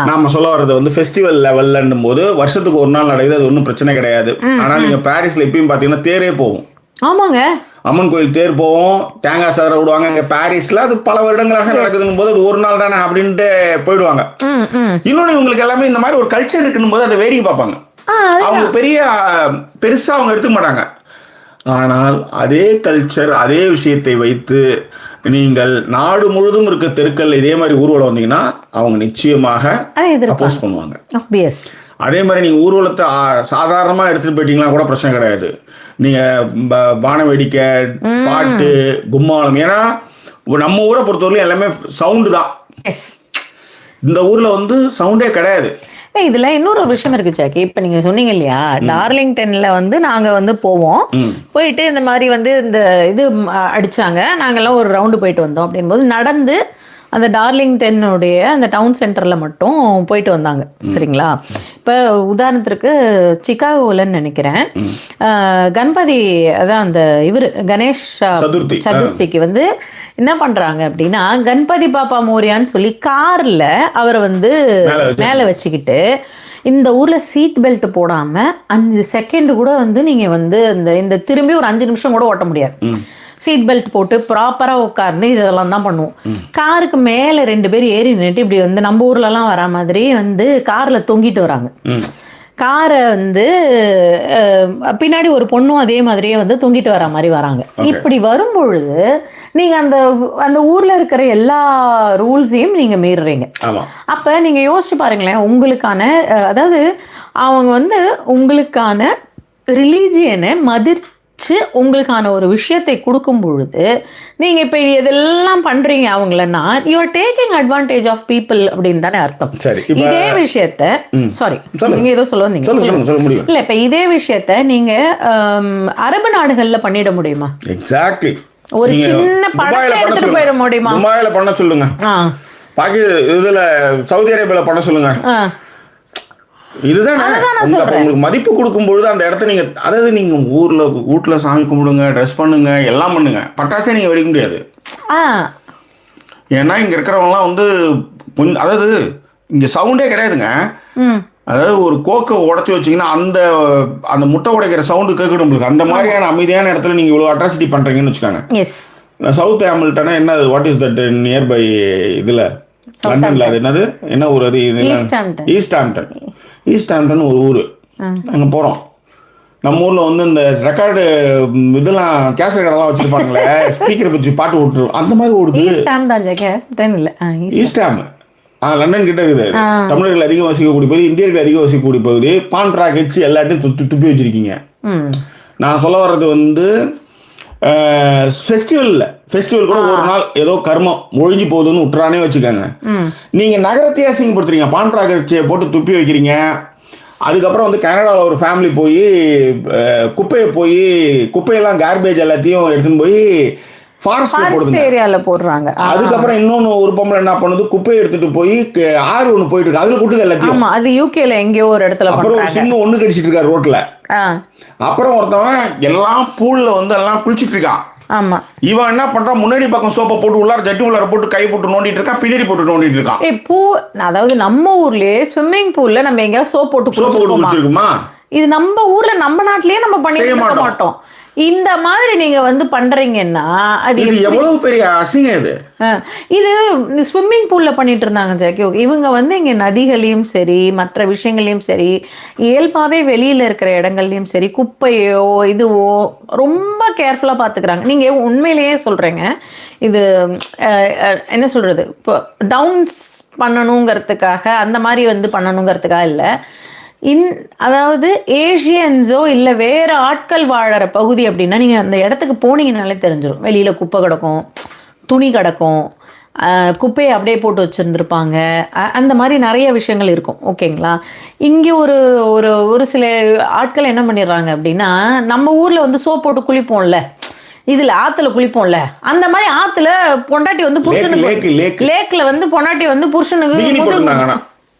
நாம சொல்ல வர்றது வந்து ஃபெஸ்டிவல் லெவல்லும் போது வருஷத்துக்கு ஒரு நாள் நடக்குது, அது ஒன்றும் பிரச்சனை கிடையாது. ஆனால் நீங்கள் பாரிஸ்ல எப்பயும் பார்த்தீங்கன்னா தேரே போகும். ஆமாங்க, அம்மன் கோயில் தேர் போவோம், தேங்காய் சாதர விடுவாங்க. இங்கே பாரிஸ்ல அது பல வருடங்களாக நடக்குதுன்னு போது அது ஒரு நாள் தானே அப்படின்ட்டு போயிடுவாங்க. இன்னொன்று இவங்களுக்கு எல்லாமே இந்த மாதிரி ஒரு கல்ச்சர் இருக்குன்னு போது அதை வேடிக்கை பார்ப்பாங்க. அவங்க பெருசா அவங்க எடுத்துக்க மாட்டாங்க. ஆனால் அதே கல்ச்சர் அதே விஷயத்தை வைத்து நீங்கள் நாடு முழுதும் இருக்க தெருக்கள் இதே மாதிரி ஊர்வலம் வந்தீங்கன்னா அவங்க நிச்சயமாக அப்போஸ் பண்ணுவாங்க. அதே மாதிரி நீங்க ஊர்வலத்தை சாதாரணமா எடுத்துட்டு போயிட்டீங்கன்னா கூட பிரச்சனை கிடையாது. நீங்க பான வேடிக்கை, பாட்டு, கும்மாளம், ஏன்னா நம்ம ஊரை பொறுத்தவரைக்கும் எல்லாமே சவுண்டு தான். இந்த ஊர்ல வந்து சவுண்டே கிடையாது. இதுல இன்னொரு விஷயம் இருக்கு ஜாக்கி. இப்ப நீங்க சொன்னீங்க இல்லையா, டார்லிங்டன்ல வந்து நாங்க வந்து போவோம், போயிட்டு இந்த மாதிரி வந்து இந்த இது அடிச்சாங்க, நாங்கெல்லாம் ஒரு ரவுண்டு போயிட்டு வந்தோம் அப்படின் போது நடந்து அந்த டார்லிங்டனுடைய அந்த டவுன் சென்டரில் மட்டும் போயிட்டு வந்தாங்க. சரிங்களா? இப்போ உதாரணத்திற்கு சிகாகோலன்னு நினைக்கிறேன், கணபதி அதான் அந்த இவர் கணேஷ் சதுர்த்திக்கு வந்து என்ன பண்ணுறாங்க அப்படின்னா, கணபதி பாப்பா மோரியான்னு சொல்லி காரில் அவரை வந்து மேலே வச்சுக்கிட்டு இந்த ஊரில் சீட் பெல்ட் போடாமல் 5 செகண்ட் கூட வந்து நீங்கள் வந்து இந்த திரும்பி ஒரு 5 நிமிஷம் கூட ஓட்ட முடியாது. சீட் பெல்ட் போட்டு ப்ராப்பராக உட்கார்ந்து இதெல்லாம் தான் பண்ணுவோம். காருக்கு மேலே 2 பேர் ஏறி நின்றுட்டு இப்படி வந்து நம்ம ஊர்லலாம் வரா மாதிரி வந்து காரில் தொங்கிட்டு வராங்க. காரை வந்து பின்னாடி ஒரு பொண்ணும் அதே மாதிரியே வந்து தொங்கிட்டு வர மாதிரி வராங்க. இப்படி வரும்பொழுது நீங்கள் அந்த அந்த ஊரில் இருக்கிற எல்லா ரூல்ஸையும் நீங்கள் மீறுறீங்க. அப்போ நீங்கள் யோசிச்சு பாருங்களேன், உங்களுக்கான அதாவது அவங்க வந்து உங்களுக்கான ரிலீஜியனை மதிச்சு உங்களுக்கான ஒரு விஷயத்தை கொடுக்கும் பொழுது நீங்க இப்ப இதெல்லாம் பண்றீங்க அவங்களன்னா, you are taking advantage of people அப்படின்னு தானே அர்த்தம். இதே விஷயத்த சாரி நீங்க ஏதோ சொல்ல வந்தீங்க இல்ல, இப்ப இதே விஷயத்த நீங்க அரபு நாடுகள்ல பண்ணிட முடியுமா? எக்ஸாக்ட்லி. ஒரு சின்ன படத்தை எடுத்துட்டு போயிட முடியுமா? துபாயில பண்ண சொல்லுங்க, இதுல சவுதி அரேபியால பண்ண சொல்லுங்க. இதுதான் உங்களுக்கு மதிப்பு கொடுக்கும் பொழுது அந்த இடத்த நீங்க, அதாவது நீங்க வீட்டுல சாமி கும்பிடுங்க, ட்ரெஸ் பண்ணுங்க, எல்லாம் பண்ணுங்க, பட்டாசே நீங்க வெடிக்க முடியாது. ஏன்னா இங்க இருக்கிறவங்கலாம் வந்து அதாவது இங்க சவுண்டே கிடையாதுங்க. அதாவது ஒரு கோக்கை உடச்சி வச்சிங்கன்னா அந்த முட்டை உடைக்கிற சவுண்டு கேட்கணும் உங்களுக்கு. அந்த மாதிரியான அமைதியான இடத்துல நீங்க இவ்வளவு அட்ராசிட்டி பண்றீங்கன்னு வச்சுக்காங்க. சவுத் ஹாமில்டனா என்ன, வாட் இஸ் தட் நியர்பை இதுல லண்டன்ல, அது என்னது, என்ன ஊர் அது? ஈஸ்ட் ஆம்டன் ஒரு ஊர். அங்கே போகிறோம். நம்ம ஊரில் வந்து இந்த ரெக்கார்டு இதெல்லாம் கேசட் கடலாம் வச்சுருப்பாங்களே, ஸ்பீக்கரை வச்சு பாட்டு விட்டுருவோம், அந்த மாதிரி ஓடுது. ஈஸ்ட் ஆம் லண்டன் கிட்ட இருக்குது. தமிழர்கள் அதிகம் வசிக்கக்கூடிய பகுதி, இந்தியர்கள் அதிகம் வசிக்கக்கூடிய பகுதி. பான்ட்ரா கட்சி எல்லாத்தையும் துப்பி வச்சிருக்கீங்க. நான் சொல்ல வர்றது வந்து ஃபெஸ்டிவல் கூட ஒரு நாள் ஏதோ கர்மம் ஒழிஞ்சு போகுதுன்னு விட்டுறானே வச்சுக்கோங்க. நீங்கள் நகரத்தையே அசிங்கப்படுத்துறீங்க, பான்ட்ரா கட்சியை போட்டு துப்பி வைக்கிறீங்க. அதுக்கப்புறம் வந்து கனடாவில் ஒரு ஃபேமிலி போய் குப்பையெல்லாம் கார்பேஜ் எல்லாத்தையும் எடுத்துன்னு போய் ஃபாரஸ்ட் ஏரியால போடுறாங்க. அதுக்கப்புறம் இன்னொன்னு ஒரு பொம்பளை என்ன பண்ணுது, குப்பையை எடுத்துட்டு போய் ஆறு ஒண்ணு போயிட்டு இருக்கு, அதுல கூட்டுது எல்லாத்தையும். அது யூகேல எங்கேயோ ஒரு இடத்துல. அப்புறம் ஒரு சின்ன ஒண்ணு கடிச்சிட்டு இருக்காரு ரோட்ல. அப்புறம் ஒருத்தவன் எல்லாம் பூல்ல வந்து எல்லாம் குளிச்சிட்டு இருக்கான். ஆமா, இவன் என்ன பண்றான், முன்னாடி பக்கம் சோப்பை போட்டு உள்ளார ஜட்டி உள்ளார போட்டு கை போட்டு நோண்டிட்டு இருக்கான், பின்னாடி போட்டு நோண்டிட்டு இருக்கான். அதாவது நம்ம ஊர்லயே ஸ்விம்மிங் பூல்ல நம்ம எங்கேயாவது சோப் போட்டு குளிச்சிருக்குமா? இது நம்ம ஊர்ல நம்ம நாட்டிலேயே நம்ம பண்ணி மாட்டோம். இந்த மாதிரி நீங்க வந்து பண்றீங்கன்னா அது எவ்வளவு பெரிய அசிங்கம். இது ஸ்விம்மிங் பூல்ல பண்ணிட்டு இருந்தாங்க ஜாக்கி. இவங்க வந்து இங்க நதிகளையும் சரி மற்ற விஷயங்களையும் சரி இயல்பாவே வெளியில இருக்கிற இடங்கள்லயும் சரி குப்பையோ இதுவோ ரொம்ப கேர்ஃபுல்லா பாத்துக்கிறாங்க. நீங்க உண்மையிலேயே சொல்றீங்க, இது என்ன சொல்றது, இப்போ டவுன்ஸ் பண்ணணுங்கிறதுக்காக அந்த மாதிரி வந்து பண்ணணுங்கிறதுக்காக இல்லை. அதாவது ஏஷியன்ஸோ இல்லை வேறு ஆட்கள் வாழற பகுதி அப்படின்னா நீங்கள் அந்த இடத்துக்கு போனீங்கனாலே தெரிஞ்சிடும். வெளியில் குப்பை கிடக்கும், துணி கிடக்கும், குப்பையை அப்படியே போட்டு வச்சுருந்துருப்பாங்க, அந்த மாதிரி நிறைய விஷயங்கள் இருக்கும். ஓகேங்களா? இங்கே ஒரு ஒரு ஒரு சில ஆட்கள் என்ன பண்ணிடுறாங்க அப்படின்னா, நம்ம ஊரில் வந்து சோப் போட்டு குளிப்போம்ல, இதில் ஆற்றுல குளிப்போம்ல, அந்த மாதிரி ஆற்றுல பொண்டாட்டி வந்து புருஷனுக்கு லேக்கில் வந்து பொண்டாட்டி வந்து புருஷனுக்கு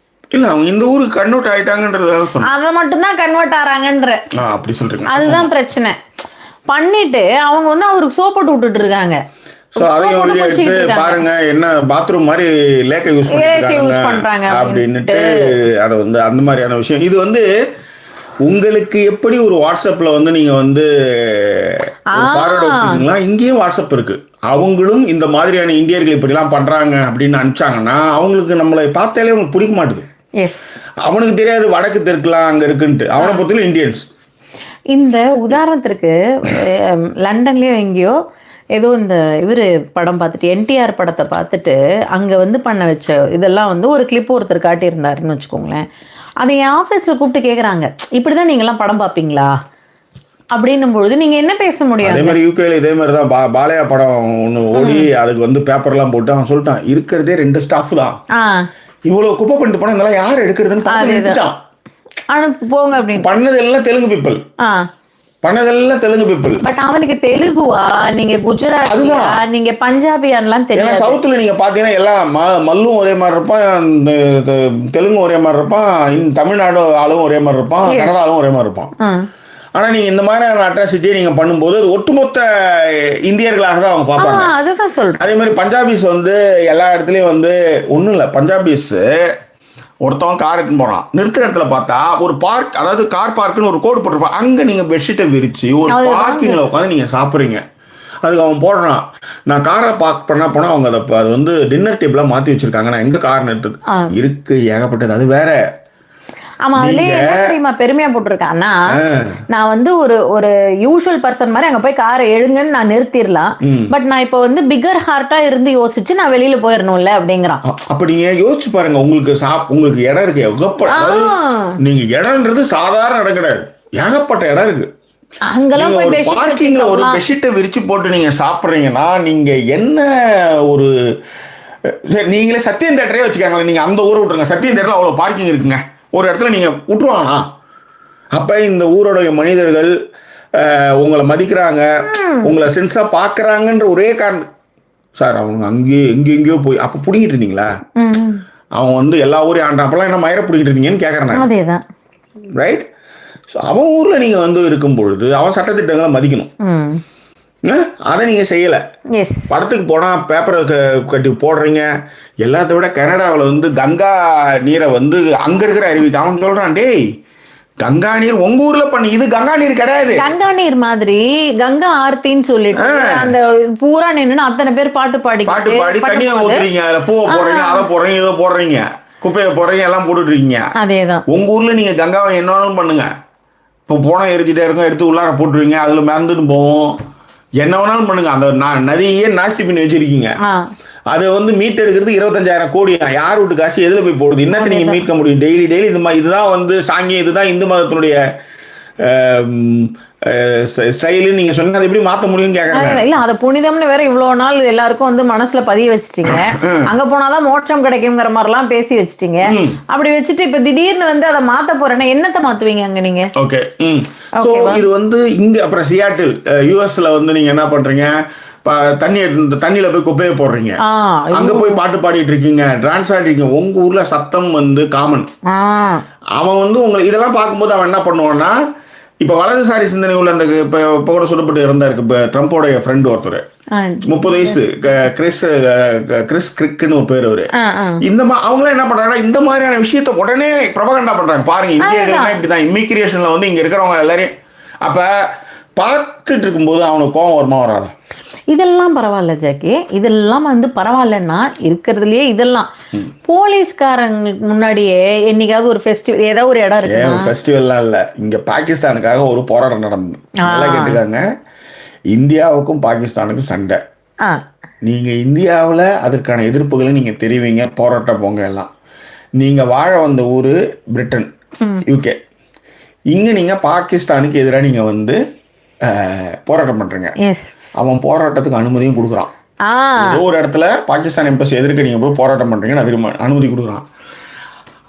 இல்ல அவங்க இந்த ஊருக்கு கன்வெர்ட் ஆயிட்டாங்கன்றதுக்காக சொன்னேன். அவ மட்டும் தான் கன்வெர்ட் ஆறாங்கன்ற அப்படி சொல்றீங்க. அதுதான் பிரச்சனை. பண்ணிட்டு அவங்க வந்து அவருக்கு சோப் போட்டு விட்டுட்டு இருக்காங்க. சோ அதையும் வீடியோ எடுத்து பாருங்க, என்ன பாத்ரூம் மாதிரி லேக்க யூஸ் பண்றாங்க அப்படின்னுட்டு அதை வந்து அந்த மாதிரியான விஷயம். இது வந்து உங்களுக்கு எப்படி ஒரு வாட்ஸ்அப்ல வந்து நீங்க வந்து ஃபார்வர்ட் வச்சுக்கீங்களா, இங்கேயும் வாட்ஸ்அப் இருக்கு. அவங்களும் இந்த மாதிரியான இந்தியர்கள் இப்படிலாம் பண்றாங்க அப்படின்னு அனுப்பிச்சாங்கன்னா அவங்களுக்கு நம்மளை பார்த்தாலே அவங்களுக்கு பிடிக்க மாட்டுது. அவனுக்கு தெரியாது வடக்கு தெற்குலாம் அங்க இருக்குன்ட்டு. அவனை பொறுத்தவரை இந்தியன்ஸ். இந்த உதாரணத்திற்கு லண்டன்லயோ எங்கேயோ ஏதோ இந்த இவர் படம் பார்த்துட்டு NTR படத்தை பார்த்துட்டு அங்கே வந்து பண்ண வச்ச இதெல்லாம் வந்து ஒரு கிளிப் ஒருத்தர் காட்டியிருந்தாருன்னு வச்சுக்கோங்களேன். அதை என் ஆஃபீஸில் கூப்பிட்டு கேட்குறாங்க, இப்படி தான் நீங்கள்லாம் படம் பார்ப்பீங்களா அப்படின்னும் பொழுது நீங்கள் என்ன பேச முடியும்? அதே மாதிரி யூகேல இதே மாதிரி தான் பாலையா படம் ஒன்று ஓடி அதுக்கு வந்து பேப்பர்லாம் போட்டு அவன் சொல்லிட்டான், இருக்கிறதே 2 ஸ்டாஃப் தான், இவ்வளோ குப்பை பண்ணிட்டு போனால் இதெல்லாம் யார் எடுக்கிறதுன்னு போங்க அப்படின்னு. பண்ணதெல்லாம் தெலுங்கு பீப்புள், பண்ணதெல்லாம் தெலுங்கு பீப்புள். பட் அவனுக்கு தெலுங்குவா, நீங்க குஜராத்தியா, நீங்க பஞ்சாபியான்லாம் தெரியும். சவுத்துல நீங்க பாத்தீங்கன்னா எல்லாம் மல்லும் ஒரே மாதிரி இருப்பான், தெலுங்கும் ஒரே மாதிரி இருப்பான், தமிழ்நாடு ஆளும் ஒரே மாதிரி இருப்பான், கன்னடா ஆளும் ஒரே மாதிரி இருப்பான். ஆனா நீங்க இந்த மாதிரியான அட்ராசிட்டியை நீங்க பண்ணும்போது அது ஒட்டுமொத்த இந்தியர்களாக தான் அவங்க பார்ப்பாங்க. அதுதான் சொல்றேன். அதே மாதிரி பஞ்சாபிஸ் வந்து எல்லா இடத்துலயும் வந்து ஒண்ணும் இல்லை, பஞ்சாபிஸ் ஒருத்தவன் கார் எடுத்துன்னு போறான், நிறுத்துற இடத்துல பார்த்தா ஒரு பார்க், அதாவது கார் பார்க்குன்னு ஒரு கோடு போட்டிருப்பான், அங்க நீங்க பெட்ஷீட்டை விரிச்சு ஒரு பார்க்கிங்ல உட்காந்து நீங்க சாப்பிடுறீங்க. அதுக்கு அவன் போடுறான், நான் காரை பார்க் பண்ண போனால் அவங்க அது வந்து டின்னர் டேபிளாக மாற்றி வச்சுருக்காங்க, நான் எங்கே கார் நிறுத்துது இருக்கு ஏகப்பட்டது. அது வேற. ஆமா, அதுலயே என்ன தெரியுமா பெருமையா போட்டிருக்கான்னா, நான் வந்து ஒரு யூஷுவல் பர்சன் மாதிரி அங்க போய் காரை எழுங்கன்னு நான் நிறுத்திடலாம், பட் நான் இப்ப வந்து பிகர் ஹார்ட்டா இருந்து யோசிச்சு நான் வெளியில போயிடணும்ல அப்படிங்கிறான். அப்ப நீங்க யோசிச்சு பாருங்க, உங்களுக்கு இடம் இருக்கு, நீங்க இடம்ன்றது சாதாரண இடம் கிடையாது, ஏகப்பட்ட இடம் இருக்கு. அங்கெல்லாம் போய் பார்க்கிங்ல ஒரு பெட்ஷீட்டை விரிச்சு போட்டு நீங்க சாப்பிடுறீங்கன்னா நீங்க என்ன ஒரு சரி, நீங்களே சத்தியம் தேட்டரே வச்சுக்காங்களே, நீங்க அந்த ஊரை விட்டுருங்க, சத்தியம் தேட்டர்ல அவ்வளவு பார்க்கிங் இருக்குங்க, ஒரு இடத்துல நீங்க விட்டுருவானா? அப்ப இந்த ஊரோடைய மனிதர்கள் உங்களை மதிக்கிறாங்க, உங்களை சென்ஸா பாக்குறாங்கன்ற ஒரே காரணம் சார். அவங்க அங்கேயே எங்கெங்கயோ போய் அப்ப புடிங்கிட்டு இருந்தீங்களா? அவன் வந்து எல்லா ஊரையும் ஆண்டான், அப்பெல்லாம் என்ன மயிர புடிங்கிட்டு இருந்தீங்கன்னு கேட்கறேன். அதேதான் ரைட். ஸோ அவன் ஊர்ல நீங்க வந்து இருக்கும் பொழுது அவன் சட்டத்திட்டங்களை மதிக்கணும். அதை நீங்க செய்யல. படத்துக்கு போனா பேப்பரை கட்டி போடுறீங்க. எல்லாத்த விட கனடாவில் வந்து கங்கா நீரை வந்து அங்க இருக்கிற அருவிக்கு அவன் சொல்றான், டேய் கங்கா நீர் உங்க ஊர்ல பண்ணி, இது கங்கா நீர் கிடையாது. கங்கா நீர் மாதிரி கங்கா ஆர்த்தின்னு சொல்லிட்டு அந்த பூரா நின்று அத்தனை பேர் பாட்டு பாடி தண்ணியை ஊத்துறீங்க, அதுல பூவை போடுறீங்க, அதை போடுறீங்க, இதை போடுறீங்க, குப்பையை போடுறீங்க, எல்லாம் போட்டுட்டு இருக்கீங்க. அதேதான். உங்க ஊர்ல நீங்க கங்காவை என்னன்னு பண்ணுங்க. இப்போ போனால் எரிஞ்சிட்டே இருக்கும், எடுத்து உள்ளார போட்டுருவீங்க, அதுல மறந்துட்டு போவோம், என்ன வேணாலும் பண்ணுங்க. அந்த நதியே நாஸ்தி பண்ணி வச்சிருக்கீங்க. அதை வந்து மீட் எடுக்கிறது 25,000 கோடி. யார் வீட்டு காசு எதுல போய் போடுது? என்னத்தை நீங்க மீட்க முடியும்? டெய்லி இந்த மாதிரி இதுதான் வந்து சாங்கியம், இதுதான் இந்து மதத்தினுடைய ஸ்டைலு. நீங்க சொன்ன அதை எப்படி மாத்த முடியும்னு கேக்குறாங்க. இல்ல அதை புனிதம்னு வேற இவ்வளவு நாள் எல்லாருக்கும் வந்து மனசுல பதிய வச்சுட்டீங்க. அங்க போனாதான் மோட்சம் கிடைக்குங்கிற மாதிரி எல்லாம் பேசி வச்சுட்டீங்க. அப்படி வச்சுட்டு இப்ப திடீர்னு வந்து அதை மாத்த போறேன்னா என்னத்தை மாத்துவீங்க அங்க நீங்க? ஓகே. சோ இது வந்து இங்க அப்புறம் சியாட்டில் யூஎஸ்ல வந்து நீங்க என்ன பண்றீங்க, தண்ணியில போய் குப்பையை போடுறீங்க, அங்க போய் பாட்டு பாடிட்டு இருக்கீங்க, டான்ஸ் ஆடிட்டு இருக்கீங்க. உங்க ஊர்ல சத்தம் வந்து காமன். அவன் வந்து உங்களுக்கு இதெல்லாம் பார்க்கும்போது அவன் என்ன பண்ணுவான்னா, இப்ப வலதுசாரி சிந்தனை உள்ள அந்த இப்ப கூட சொல்லப்பட்டு இருந்தாரு இப்ப ட்ரம்போடைய ஃப்ரெண்ட் ஒருத்தர் 30 வயசு கிறிஸ் கிரிக்னு ஒரு பேர். அவரு இந்த அவங்களாம் என்ன பண்றாங்கன்னா இந்த மாதிரியான விஷயத்த உடனே பிரபகண்டா பண்றாங்க. பாருங்க இந்தியர்கள்லாம் இப்படிதான், இமிகிரேஷன்ல வந்து இங்க இருக்கிறவங்க எல்லாரையும் அப்ப பார்த்துட்டு இருக்கும்போது அவனுக்கு கோபம் வருமா வராதா? இதெல்லாம் பரவாயில்ல ஜாக்கி, இதெல்லாம் வந்து பரவாயில்லன்னா இருக்கிறதுலயே இதெல்லாம் போலீஸ்காரங்களுக்கு முன்னாடியே என்னைக்காவது ஒரு ஃபெஸ்டிவல் ஏதாவது ஒரு இடம் இருக்கு. ஃபெஸ்டிவல்லாம் இல்ல, இங்க பாகிஸ்தானுக்காக ஒரு போராட்டம் நடந்தது. நல்லா கேட்டுக்காங்க, இந்தியாவுக்கும் பாகிஸ்தானுக்கும் சண்டை. நீங்க இந்தியாவில் அதற்கான எதிர்ப்புகளை நீங்க தெரிவிங்க, போராட்டம் போங்க எல்லாம். நீங்க வாழ வந்த ஊரு பிரிட்டன், யூகே. இங்க நீங்க பாகிஸ்தானுக்கு எதிராக நீங்க வந்து போராட்டம் பண்றீங்க. அவன் போராட்டத்துக்கு அனுமதியும் கொடுக்குறான். ஏதோ ஒரு இடத்துல பாகிஸ்தான் எம்பசி எதிர்க்க நீங்க போய் போராட்டம் பண்றீங்கன்னு அதுக்கு அனுமதி கொடுக்குறான்.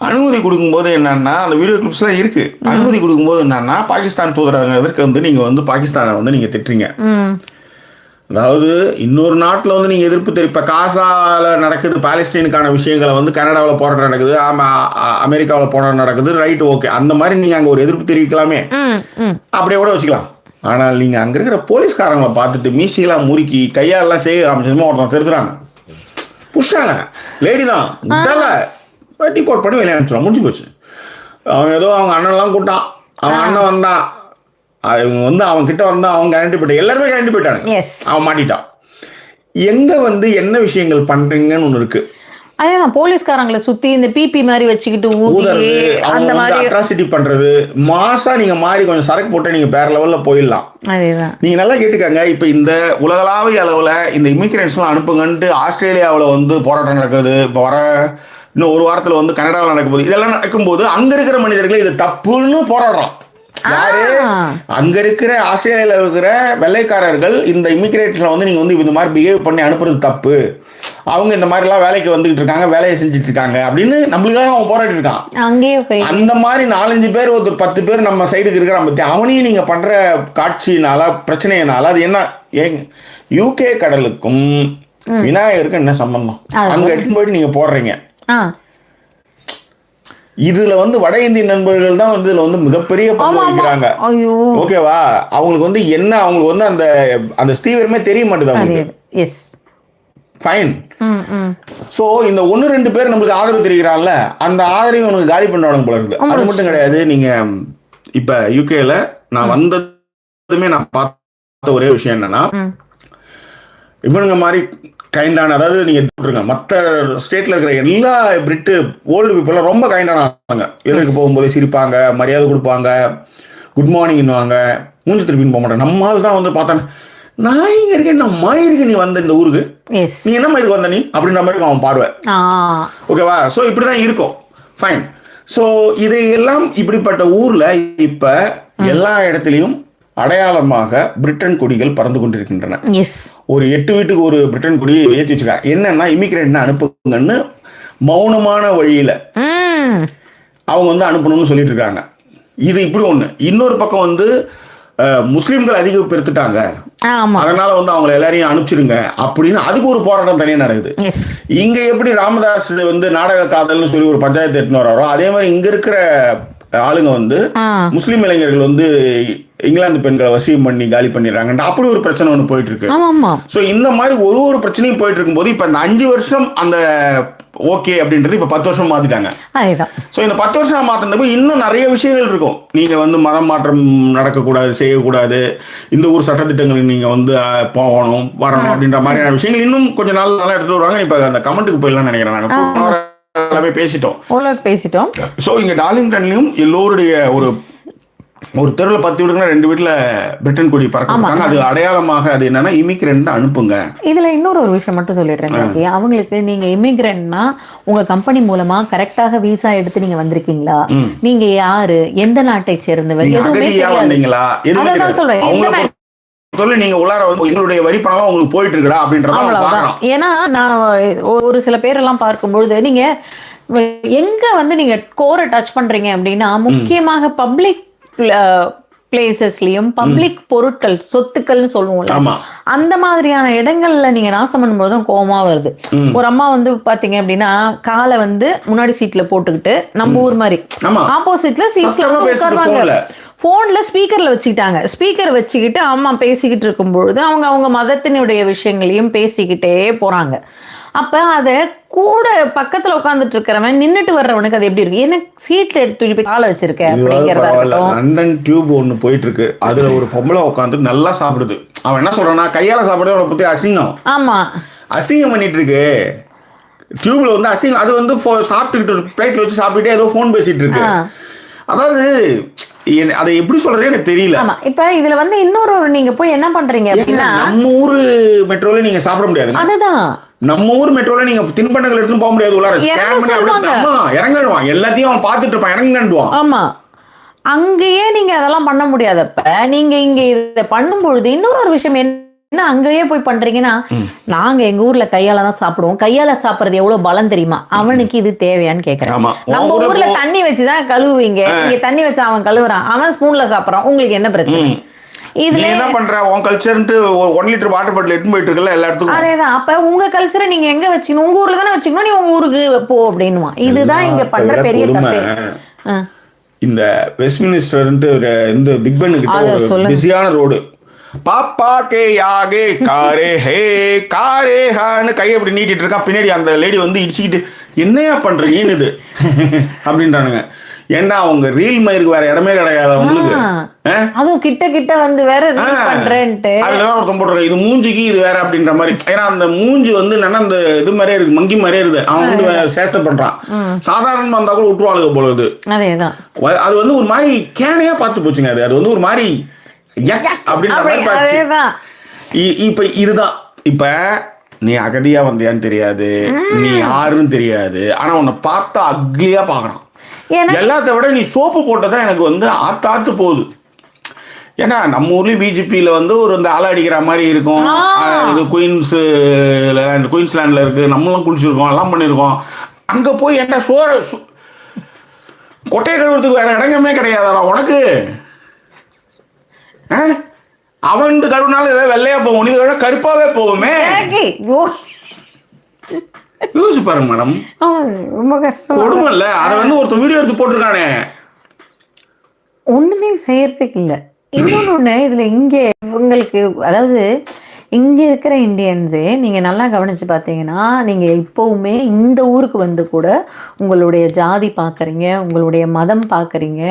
அனுமதி கொடுக்கும்போது என்னன்னா, அந்த வீடியோ கிளிப்ஸ்லாம் இருக்கு. அனுமதி கொடுக்கும்போது என்னன்னா, பாகிஸ்தான் தூதரகம் எதிர்க்க வந்து நீங்க வந்து பாகிஸ்தானை வந்து நீங்க திட்டுறீங்க. அதாவது இன்னொரு நாட்டில் வந்து நீங்கள் எதிர்ப்பு தெரிவிப்ப காசால நடக்குது, பாலஸ்தீனுக்கான விஷயங்களை வந்து கனடாவில் போராட்டம் நடக்குது, அமெரிக்காவில் போராட்டம் நடக்குது, ரைட், ஓகே, அந்த மாதிரி நீங்கள் அங்கே ஒரு எதிர்ப்பு தெரிவிக்கலாமே, அப்படியே கூட வச்சுக்கலாம். ஆனால் நீங்கள் அங்கே இருக்கிற போலீஸ்காரங்களை பார்த்துட்டு மீசியெல்லாம் முறுக்கி கையாலெல்லாம் செய்ய ஆரம்பிச்சதுமா ஒருத்தன் திருத்துறாங்க, புஷ்டாங்க, லேடி தான் வெட்டி போட் பண்ணி வெளியே அனுப்பிச்சிடும், முடிஞ்சு போச்சு. அவன் ஏதோ அவங்க அண்ணன்லாம் கூட்டான், அவன் அண்ணன் வந்தான், அவங்க வந்து அவன் கிட்ட வந்தா அவங்க கரண்டி போயிட்டான், எல்லாருமே கரண்டி போயிட்டானுங்க, அவன் மாட்டிட்டான். எங்க வந்து என்ன விஷயங்கள் பண்றீங்கன்னு ஒண்ணு இருக்கு. அதான் போலீஸ்காரங்களை சுத்தி இந்த பிபி மாதிரி வச்சுக்கிட்டு ஊதுறது, அந்த மாதிரி அட்ராசிட்டி பண்றது, மாசா நீங்க மாறி கொஞ்சம் சரக்கு போட்டு நீங்க வேற லெவல்ல போயிடலாம். நீங்க நல்லா கேட்டுக்காங்க, இப்ப இந்த உலகளாவிய அளவுல இந்த இமிகிரன்ஸ் எல்லாம் அனுப்புங்கன்ட்டு ஆஸ்திரேலியாவில் வந்து போராட்டம் நடக்குது. இப்போ வர இன்னும் ஒரு வாரத்துல வந்து கனடாவில் நடக்கும்போது இதெல்லாம் நடக்கும்போது அங்க இருக்கிற மனிதர்கள் இது தப்புன்னு போராடுறோம். யாரு அங்க இருக்கிற ஆஸ்திரேலியாவில் இருக்கிற வெள்ளைக்காரர்கள் இந்த இமிகிரேட்ல வந்து நீங்க வந்து இந்த மாதிரி பிஹேவ் பண்ணி அனுப்புறது தப்பு, அவங்க இந்த மாதிரி எல்லாம் வேலைக்கு வந்துகிட்டு இருக்காங்க, வேலையை செஞ்சுட்டு இருக்காங்க அப்படின்னு நம்மளுக்காக அவன் போராடி இருக்கான். அந்த மாதிரி 4-5 பேர் ஒரு 10 பேர் நம்ம சைடுக்கு இருக்கிறான் பத்தி அவனையும் நீங்க பண்ற காட்சியினால பிரச்சனையினால அது என்ன, ஏங்க யூகே கடலுக்கும் விநாயகருக்கும் என்ன சம்பந்தம்? அங்க எடுத்து போயிட்டு நீங்க போடுறீங்க. இதுல வந்து வட இந்திய நண்பர்கள் தான் வந்து இதுல வந்து மிகப்பெரிய பங்கு வகிக்கிறாங்க. ஓகேவா? அவங்களுக்கு வந்து என்ன, அவங்களுக்கு வந்து அந்த அந்த ஸ்தீவிரமே தெரிய மாட்டேது அவங்களுக்கு. ஃபைன். சோ இந்த 1-2 பேர் நம்மளுக்கு ஆதரவு தெரிவிக்கிறான்ல, அந்த ஆதரவு உனக்கு காலி பண்ணுவாங்க போல இருக்கு. அது மட்டும் கிடையாது, நீங்க இப்ப யூகேல நான் வந்ததுமே நான் பார்த்த ஒரே விஷயம் என்னன்னா, இவனுங்க மாதிரி கைண்டான, அதாவது நீங்க சொல்றீங்க மற்ற ஸ்டேட்ல இருக்கிற எல்லா பிரிட்டு ஓல்டு பீப்புளும் ரொம்ப கைண்டானாங்க. எதுக்கு போகும்போது சிரிப்பாங்க, மரியாதை கொடுப்பாங்க, குட் மார்னிங்னுவாங்க, மூஞ்சி திருப்பின்னு போக மாட்டாங்க. நம்மால் தான் வந்து பார்த்தேன், நான் இங்க இருக்கேன், நான் மாயிருக்கு நீ வந்த இந்த ஊருக்கு, நீ என்ன மாதிரி வந்த நீ அப்படின்ற மாதிரி அவன் பார்வை. ஓகேவா? ஸோ இப்படிதான் இருக்கும். ஃபைன். ஸோ இதையெல்லாம் இப்படிப்பட்ட ஊர்ல இப்ப எல்லா இடத்துலையும் அடையாளமாக பிரிட்டன் கொடிகள் பறந்து கொண்டிருக்கின்றன. ஒரு 8 வீட்டுக்கு ஒரு பிரிட்டன் கொடி ஏற்றி வச்சிருக்காங்க. என்னன்னா இமிகிரேண்ட் அனுப்புங்கன்னு மௌனமான வழியில அவங்க வந்து அனுப்பணும்னு சொல்லிட்டு இருக்காங்க. இது இப்படி ஒண்ணு. இன்னொரு பக்கம் வந்து முஸ்லிம்கள் அதிகம் பெருத்துட்டாங்க, அதனால வந்து அவங்க எல்லாரையும் அனுப்பிச்சிருங்க அப்படின்னு அதுக்கு ஒரு போராட்டம் தனியாக நடக்குது. இங்க எப்படி ராமதாஸ் வந்து நாடக காதல்னு சொல்லி ஒரு பஞ்சாயத்து எடுத்துன்னு வராரோ, அதே மாதிரி இங்க இருக்கிற ஆளுங்க வந்து முஸ்லீம் இளைஞர்கள் வந்து இங்கிலாந்து பெண்களை வசியம் பண்ணி காலி பண்ணிடுறாங்க, அப்படி ஒரு பிரச்சனை ஒன்று போயிட்டு இருக்கு. ஸோ இந்த மாதிரி ஒரு பிரச்சனையும் போயிட்டு இருக்கும்போது இப்ப இந்த 5 வருஷம் அந்த ஓகே அப்படின்றது இப்ப 10 வருஷம் மாத்திட்டாங்க. ஸோ இந்த 10 வருஷம் மாத்தினப்போ இன்னும் நிறைய விஷயங்கள் இருக்கும். நீங்க வந்து மதம் மாற்றம் நடக்கக்கூடாது, செய்யக்கூடாது, இந்த ஊர் சட்டத்திட்டங்கள் நீங்க வந்து போகணும் வரணும் அப்படின்ற மாதிரியான விஷயங்கள் இன்னும் கொஞ்சம் நாள் நல்லா எடுத்துட்டு வருவாங்க. இப்ப அந்த கமெண்ட்டுக்கு போயிடலாம் நினைக்கிறேன். நான் பேசிட்டோம். ஸோ இங்க டார்லிங்டன்லயும் எல்லோருடைய ஒரு தெருவில் 10 வீடுனா 2 வீட்டுல பிரிட்டன் கொடி பறக்கிறாங்க. அது அடையாளமாக அது என்னன்னா இமிகிரண்ட் அனுப்புங்க. இதுல இன்னொரு விஷயம் மட்டும் சொல்லிடுறேன். அவங்களுக்கு நீங்க இமிகிரண்ட்னா உங்க கம்பெனி மூலமா கரெக்டாக விசா எடுத்து நீங்க வந்திருக்கீங்களா, நீங்க யாரு, எந்த நாட்டை சேர்ந்தவர், வந்தீங்களா, நீங்க உள்ளார வந்து எங்களுடைய வரி பணம் உங்களுக்கு போயிட்டு இருக்கா அப்படின்றத. ஏன்னா நான் ஒரு சில பேரெல்லாம் பார்க்கும்பொழுது நீங்க எங்க வந்து நீங்க கோரை டச் பண்றீங்க அப்படின்னா முக்கியமாக பப்ளிக் பிளேசஸ்லயும் பப்ளிக் பொருட்கள் சொத்துக்கள்னு சொல்லுவோம்ல, அந்த மாதிரியான இடங்கள்ல நீங்க நாசம் பண்ணும்போதும் கோவமா வருது. ஒரு அம்மா வந்து பாத்தீங்க அப்படின்னா காலை வந்து முன்னாடி சீட்ல போட்டுக்கிட்டு நம்ம ஊர் மாதிரி ஆப்போசிட்ல சீட்ல உட்காருவாங்க, போன்ல ஸ்பீக்கர்ல வச்சுக்கிட்டாங்க. ஸ்பீக்கர் வச்சுக்கிட்டு அம்மா பேசிக்கிட்டு இருக்கும் பொழுது அவங்க மதத்தினுடைய விஷயங்களையும் பேசிக்கிட்டே போறாங்க. அப்ப அத கூட பக்கத்துல உட்கார்ந்துட்டு இருக்கிறவன் நின்னுட்டு வர்றவனுக்கு அது எப்படி இருக்கு, என்ன சீட்ல எடுத்து போய் காலை வச்சிருக்கேன் அப்படிங்கறதா. லண்டன் டியூப் ஒண்ணு போயிட்டு இருக்கு, அதுல ஒரு பொம்பளை உட்காந்து நல்லா சாப்பிடுது. அவன் என்ன சொல்றான்னா கையால சாப்பிடுறது அவனை பத்தி அசிங்கம், அசிங்கம் பண்ணிட்டு இருக்கு டியூப்ல வந்து அசிங்கம். அது வந்து சாப்பிட்டுக்கிட்டு பிளேட்ல வச்சு சாப்பிட்டுட்டே ஏதோ போன் பேசிட்டு இருக்கு. அதாவது அதை எப்படி சொல்றதே எனக்கு தெரியல. இப்ப இதுல வந்து இன்னொரு நீங்க போய் என்ன பண்றீங்க அப்படின்னா, நம்ம ஊரு மெட்ரோல நீங்க சாப்பிட முடியாது. அதுதான் நம்ம ஊர் மெட்ரோல நீங்க தின்பண்டங்கள் எடுத்து போக முடியாது. உள்ளார இறங்கிடுவான், எல்லாத்தையும் அவன் பார்த்துட்டு இருப்பான், இறங்கிடுவான். ஆமா, அங்கேயே நீங்க அதெல்லாம் பண்ண முடியாதப்ப நீங்க இங்க இதை பண்ணும்பொழுது இன்னொரு விஷயம் என்ன, அங்கேயே போய் பண்றீங்கன்னா, நாங்க எங்க ஊர்ல கையால தான் சாப்பிடுவோம், கையால சாப்பிடுறது எவ்வளவு பலம் தெரியுமா, அவனுக்கு இது தேவையான்னு கேக்குறேன். நம்ம ஊர்ல தண்ணி வச்சுதான் கழுவுவீங்க, இங்க தண்ணி வச்சு அவன் கழுவுறான், அவன் ஸ்பூன்ல சாப்பிடறான், உங்களுக்கு என்ன பிரச்சனை? இதுல என்ன பண்ற, உன் கல்ச்சர்ன்ட்டு 1 லிட்டர் வாட்டர் பாட்டில் எடுத்து போயிட்டு இருக்கல எல்லா இடத்துக்கும். அதேதான். அப்ப உங்க கல்ச்சரை நீங்க எங்க வச்சுக்கணும், உங்க ஊர்ல தானே வச்சுக்கணும், நீ உங்க ஊருக்கு போ அப்படின்னுவான். இதுதான் இங்க பண்ற பெரிய தப்பு. இந்த வெஸ்ட்மினிஸ்டர்ன்ட்டு இந்த பிக் பென் கிட்ட ஒரு பிஸியான ரோடு, பாப்பா கே யாகே காரே ஹே காரே ஹான்னு கையை அப்படி நீட்டிட்டு இருக்கா. பின்னாடி அந்த லேடி வந்து இடிச்சுக்கிட்டு என்னையா பண்றீங்கன்னு இது அப்படின்றானுங்க. ஏன்னா அவங்க ரீல் மயிருக்கு வேற இடமே கிடையாது அவங்களுக்கு. அதுவும் கிட்ட வந்து வேற பண்றேன்ட்டு அதுலதான் ஒருத்தன் போட்டுருக்க, இது மூஞ்சிக்கு இது வேற அப்படின்ற மாதிரி. ஏன்னா அந்த மூஞ்சி வந்து என்னன்னா அந்த இது மாதிரியே இருக்கு, மங்கி மாதிரியே இருக்கு. அவன் வந்து சேஷ்டம் பண்றான். சாதாரணமா இருந்தா கூட விட்டுவாளுங்க போல இது. அதேதான். அது வந்து ஒரு மாதிரி கேனையா பார்த்து போச்சுங்க. அது வந்து ஒரு மாதிரி அப்படின்ற மாதிரி பார்த்து. இப்ப இதுதான், இப்ப நீ அகதியா வந்தியான்னு தெரியாது, நீ யாருன்னு தெரியாது, ஆனா உன்னை பார்த்தா அக்லியா பாக்குறான். எல்லாத்த விட நீ சோப்பு போட்டதான் எனக்கு வந்து ஆத்தாத்து போகுது. ஏன்னா நம்ம ஊர்லயும் பிஜேபியில வந்து ஒரு இந்த அலை அடிக்கிற மாதிரி இருக்கும். இது குயின்ஸ்லாண்ட்ல இருக்கு, நம்மளும் குளிச்சிருக்கோம், எல்லாம் பண்ணிருக்கோம். அங்க போய் என்ன கொட்டையை கழுவுறதுக்கு வேற இடங்கமே கிடையாதா உனக்கு? அவன் கழுவுனாலும் ஏதாவது வெள்ளையா போகும், இது கருப்பாவே போகுமே. யோசிச்சு பாருங்க மேடம், ரொம்ப கஷ்டம் கொடுமல்ல. அதை வந்து ஒருத்தர் வீடியோ எடுத்து போட்டிருக்கானே, ஒண்ணுமே செய்யறதுக்கு இல்ல. இன்னொன்னு இதுல இங்க இவங்களுக்கு, அதாவது இங்கே இருக்கிற இந்தியன்ஸே நீங்கள் நல்லா கவனித்து பார்த்தீங்கன்னா நீங்கள் இப்போவுமே இந்த ஊருக்கு வந்து கூட உங்களுடைய ஜாதி பார்க்குறீங்க, உங்களுடைய மதம் பார்க்குறீங்க,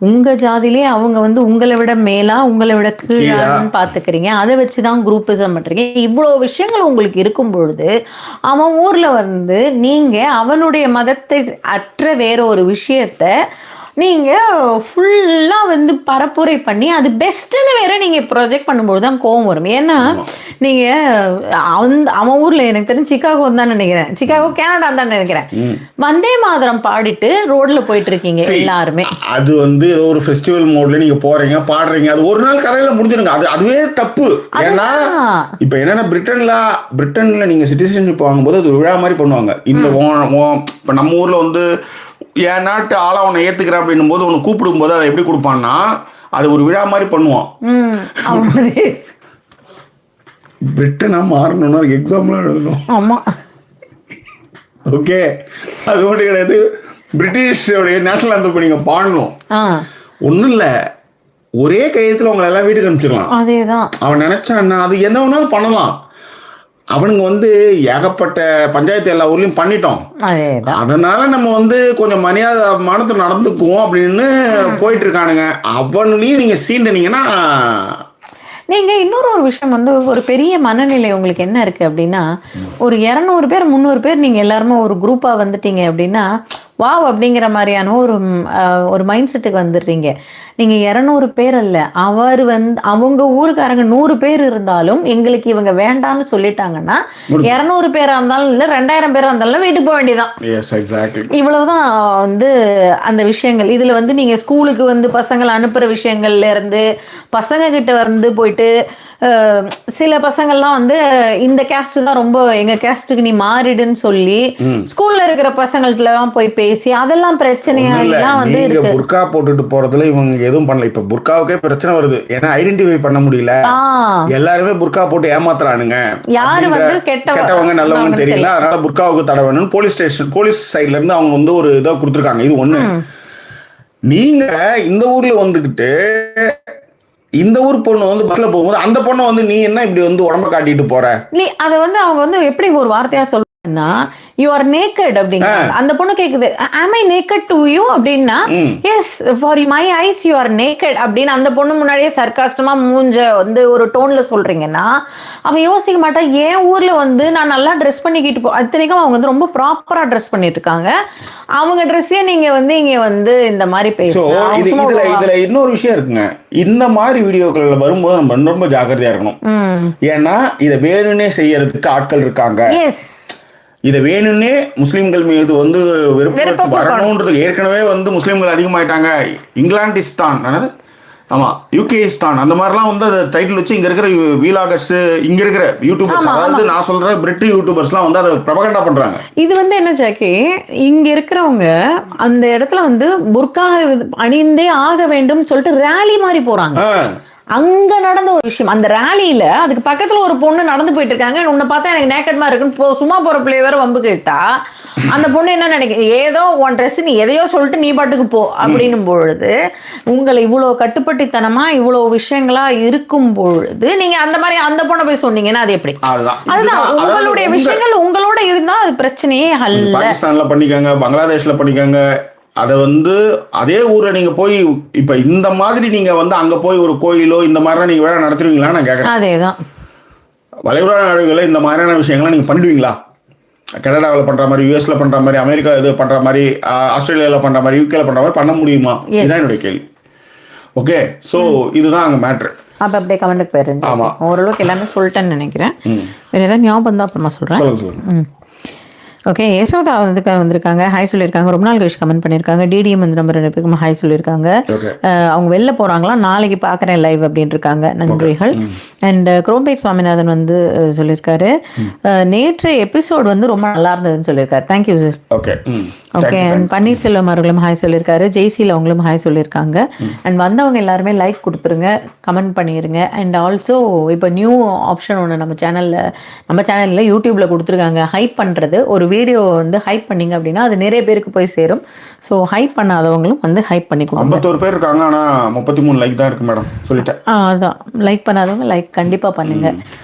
உங்கள் ஜாதியிலே அவங்க வந்து உங்களை விட மேலா உங்களை விட கீழான்னு பார்த்துக்கிறீங்க, அதை வச்சு தான் குரூப்பிசம் பண்ணுறீங்க. இவ்வளோ விஷயங்கள் உங்களுக்கு இருக்கும் பொழுது அவன் ஊரில் வந்து நீங்கள் அவனுடைய மதத்தை அற்ற வேற ஒரு விஷயத்த நீங்கள் ஃபுல்லாக வந்து பரப்புரை பண்ணி அது பெஸ்ட்டுன்னு வேற நீங்கள் ப்ரொஜெக்ட் பண்ணும்போது தான் கோவம் வரும். ஏன்னா நீங்கள் அவன் ஊரில் எனக்கு தெரிஞ்சு சிகாகோ தான் நினைக்கிறேன், சிகாகோ கனடா தான் நினைக்கிறேன், வந்தே மாதரம் பாடிட்டு ரோட்ல போயிட்டு இருக்கீங்க எல்லாருமே. அது வந்து ஏதோ ஒரு ஃபெஸ்டிவல் மோட்ல நீங்க போறீங்க பாடுறீங்க, அது ஒரு நாள் கதையில முடிஞ்சிருங்க. அதுவே தப்பு. ஏன்னா இப்ப என்னன்னா பிரிட்டன்ல நீங்க சிட்டிசன்ஷிப் வாங்கும்போது அது விழா மாதிரி பண்ணுவாங்க. இந்த இப்ப நம்ம ஊர்ல வந்து என் நாட்டு ஆளா உன்னை ஏத்துக்கிற அப்படின்னும் போது உன்னை கூப்பிடும் போது அதை எப்படி கொடுப்பான்னா அது ஒரு விழா மாதிரி பண்ணுவான். பிரிட்டனா மாறணும்னா அதுக்கு எக்ஸாம்லாம் எழுதணும். ஆமா, ஓகே, அது மட்டும் கிடையாது. பிரிட்டிஷோடைய நேஷனல் ஆந்தம் நீங்க பாடணும். ஒன்றும் இல்லை, ஒரே கையெழுத்துல உங்களை எல்லாம் வீட்டுக்கு அனுப்பிச்சிடலாம். அதேதான் அவன் நினைச்சான்னா அது என்ன வேணாலும் பண்ணலாம். அவனுங்க வந்து ஏகப்பட்ட பஞ்சாயத்து எல்லா ஊர்லயும் பண்ணிட்டோம், அதனால நம்ம வந்து கொஞ்சம் மரியாதை மானத்தை நடந்துக்குவோம் அப்படின்னு போயிட்டு இருக்கானுங்க. அவன்லயும் நீங்க சீண்டனீங்கன்னா நீங்கள் இன்னொரு விஷயம் வந்து ஒரு பெரிய மனநிலை உங்களுக்கு என்ன இருக்குது அப்படின்னா, ஒரு 200 பேர் 300 பேர் நீங்கள் எல்லாருமே ஒரு குரூப்பாக வந்துட்டீங்க அப்படின்னா வாவ் அப்படிங்கிற மாதிரியான ஒரு மைண்ட் செட்டுக்கு வந்துடுறீங்க. நீங்கள் 200 பேர் அல்ல, அவர் வந்து அவங்க ஊருக்காரங்க 100 பேர் இருந்தாலும் எங்களுக்கு இவங்க வேண்டாம்னு சொல்லிட்டாங்கன்னா 200 பேராக இருந்தாலும் இல்லை 2000 பேராக இருந்தாலும் வீட்டுக்கு போக வேண்டியதான். இவ்வளவுதான் வந்து அந்த விஷயங்கள். இதில் வந்து நீங்கள் ஸ்கூலுக்கு வந்து பசங்களை அனுப்புகிற விஷயங்கள்ல இருந்து பசங்க கிட்ட வந்து போயிட்டு சில பசங்கள்லாம் வந்து இந்த கேஸ்ட் தான் ரொம்ப எங்க கேஸ்ட்டுக்கு நீ மாறிடுன்னு சொல்லி ஸ்கூல்ல இருக்கிற பசங்கள்ட்டலாம் போய் பேசி அதெல்லாம் பிரச்சனையா எல்லாம் வந்து இருக்கு. புர்கா போட்டுட்டு போறதுல இவங்க எதுவும் பண்ணல. இப்ப புர்காவுக்கே பிரச்சனை வருது, ஏன்னா ஐடென்டிஃபை பண்ண முடியல. எல்லாருமே புர்கா போட்டு ஏமாத்துறானுங்க, யாரு வந்து கெட்டவங்க நல்லவங்க தெரியல, அதனால புர்காவுக்கு தடை வேணும்னு போலீஸ் சைட்ல இருந்து அவங்க வந்து ஒரு இதை கொடுத்துருக்காங்க. இது ஒண்ணு. நீங்க இந்த ஊர்ல வந்துகிட்டு இந்த ஊர் பொண்ணு வந்து பஸ்ல போகும்போது அந்த பொண்ணை வந்து நீ என்ன இப்படி வந்து உடம்ப காட்டிட்டு போற, நீ அதை வந்து அவங்க வந்து எப்படி ஒரு வார்த்தையா சொல்லுன்னா யூ ஆர் நேக்கட் அப்படிங்கிறாங்க. அந்த பொண்ணு கேக்குது am I naked to you அப்படின்னா yes for my eyes you are naked அப்படின்னு அந்த பொண்ணு முன்னாடியே சர்க்காஸ்டமா மூஞ்ச வந்து ஒரு டோன்ல சொல்றீங்கன்னா அவன் யோசிக்க மாட்டா. ஏன் ஊர்ல வந்து நான் நல்லா ட்ரெஸ் பண்ணிக்கிட்டு அத்தனைக்கும் அவங்க வந்து ரொம்ப ப்ராப்பரா ட்ரெஸ் பண்ணிட்டு இருக்காங்க, அவங்க ட்ரெஸ்ஸே நீங்க வந்து இங்க வந்து இந்த மாதிரி பேசுறோம். இதுல இன்னொரு விஷயம் இருக்குங்க, இந்த மாதிரி வீடியோக்கள் வரும்போது நம்ம ரொம்ப ஜாக்கிரதையா இருக்கணும். ஏன்னா இதை வேணும்னே செய்யறதுக்கு ஆட்கள் இருக்காங்க. இதை வேணும்னே முஸ்லிம்கள் மீது வந்து வெறுப்பு வரணுன்றது. ஏற்கனவே வந்து முஸ்லிம்கள் அதிகமாயிட்டாங்க. இங்கிலாண்டிஸ்தான் ஆமா யூகேஸ்தான் அந்த மாதிரிலாம் வந்து அதை டைட்டில் வச்சு இங்க இருக்கிற வீலாகர்ஸ் இங்க இருக்கிற யூடியூபர்ஸ், அதாவது நான் சொல்ற பிரிட்டிஷ் யூடியூபர்ஸ்லாம் வந்து அதை ப்ரொபகண்டா பண்றாங்க. இது வந்து என்ன ஜாக்கி, இங்க இருக்கிறவங்க அந்த இடத்துல வந்து புர்கா அணிந்தே ஆக வேண்டும் சொல்லிட்டு ரேலி மாதிரி போறாங்க. அங்க நடந்த ஒரு விஷயம், அந்த ரேலியில அதுக்கு பக்கத்துல ஒரு பொண்ணு நடந்து போயிட்டு இருக்காங்க, உன்னை பார்த்தா எனக்கு நேக்கட்மா இருக்குன்னு சும்மா போற பிள்ளைய வேற வம்பு கேட்டா அந்த பொண்ணு என்ன நினைக்கிறேன், ஏதோ உன் ட்ரெஸ் நீ எதையோ சொல்லிட்டு நீ பாட்டுக்கு போ அப்படின்னும் பொழுது உங்களை இவ்வளவு கட்டுப்பட்டித்தனமா இவ்வளவு விஷயங்களா இருக்கும் பொழுது நீங்க அந்த மாதிரி அந்த பொண்ணை போய் சொன்னீங்கன்னா அது எப்படி? அதுதான் உங்களுடைய விஷயங்கள் உங்களோட இருந்தா அது பிரச்சனையே அல்ல. பாகிஸ்தான்ல பண்ணிக்காங்க, பங்களாதேஷ்ல பண்ணிக்காங்க, அதை வந்து அதே ஊரில் நீங்கள் போய் இப்போ இந்த மாதிரி நீங்கள் வந்து அங்கே போய் ஒரு கோயிலோ இந்த மாதிரிலாம் நீங்கள் வேலை நடத்துவீங்களா நான் கேட்குறேன். அதே தான் வளைகுடா நாடுகளில் இந்த மாதிரியான விஷயங்கள்லாம் நீங்கள் பண்ணிடுவீங்களா? கனடாவில் பண்ணுற மாதிரி, யூஎஸ்ல பண்ணுற மாதிரி, அமெரிக்கா இது பண்ணுற மாதிரி, ஆஸ்திரேலியாவில் பண்ணுற மாதிரி, யூகேல பண்ணுற மாதிரி பண்ண முடியுமா? இதுதான் என்னுடைய கேள்வி. ஓகே, ஸோ இதுதான் அங்கே மேட்ரு. அப்போ அப்படியே கமெண்ட்டுக்கு போயிருந்தேன். ஆமாம், ஓரளவுக்கு எல்லாமே சொல்லிட்டேன்னு நினைக்கிறேன். வேறு ஏதாவது ஞாபகம் தான் அப்புறமா சொல்கிறேன். ஓகே, யசோதா வந்திருக்காங்க, ஹாய் சொல்லியிருக்காங்க. ரொம்ப நாள் கழிச்சு கமெண்ட் பண்ணியிருக்காங்க. டிடிஎம் வந்து நம்ம 2 பேருக்கும் ஹாய் சொல்லியிருக்காங்க. அவங்க வெளில போகிறாங்களா, நாளைக்கு பார்க்குறேன் லைவ் அப்படின்னு இருக்காங்க, நன்றிகள். அண்ட் குரோம்பேட் சுவாமிநாதன் வந்து சொல்லியிருக்காரு நேற்று எபிசோடு வந்து ரொம்ப நல்லா இருந்ததுன்னு சொல்லியிருக்காரு. Thank you sir. Okay okay. And Panneerselvam அவர்களும் ஹாய் சொல்லியிருக்காரு. ஜெய்சியில் அவங்களும் ஹாய் சொல்லியிருக்காங்க. அண்ட் வந்தவங்க எல்லாருமே லைக் கொடுத்துருங்க, கமெண்ட் பண்ணிடுங்க. அண்ட் ஆல்சோ இப்போ நியூ ஆப்ஷன் ஒன்று நம்ம சேனலில் யூடியூப்பில் கொடுத்துருக்காங்க, ஹைப் பண்ணுறது. ஒரு வீடியோ வந்து ஹைப் பண்ணிங்க அப்படின்னா அது நிறைய பேருக்கு போய் சேரும். ஸோ ஹைப் பண்ணாதவங்களும் வந்து ஹைப் பண்ணி கொடுங்க. 51 பேர் இருக்காங்க, ஆனால் 33 லைக் தான் இருக்கு மேடம், சொல்லிட்டேன். அதான் லைக் பண்ணாதவங்க லைக் கண்டிப்பாக பண்ணுங்க.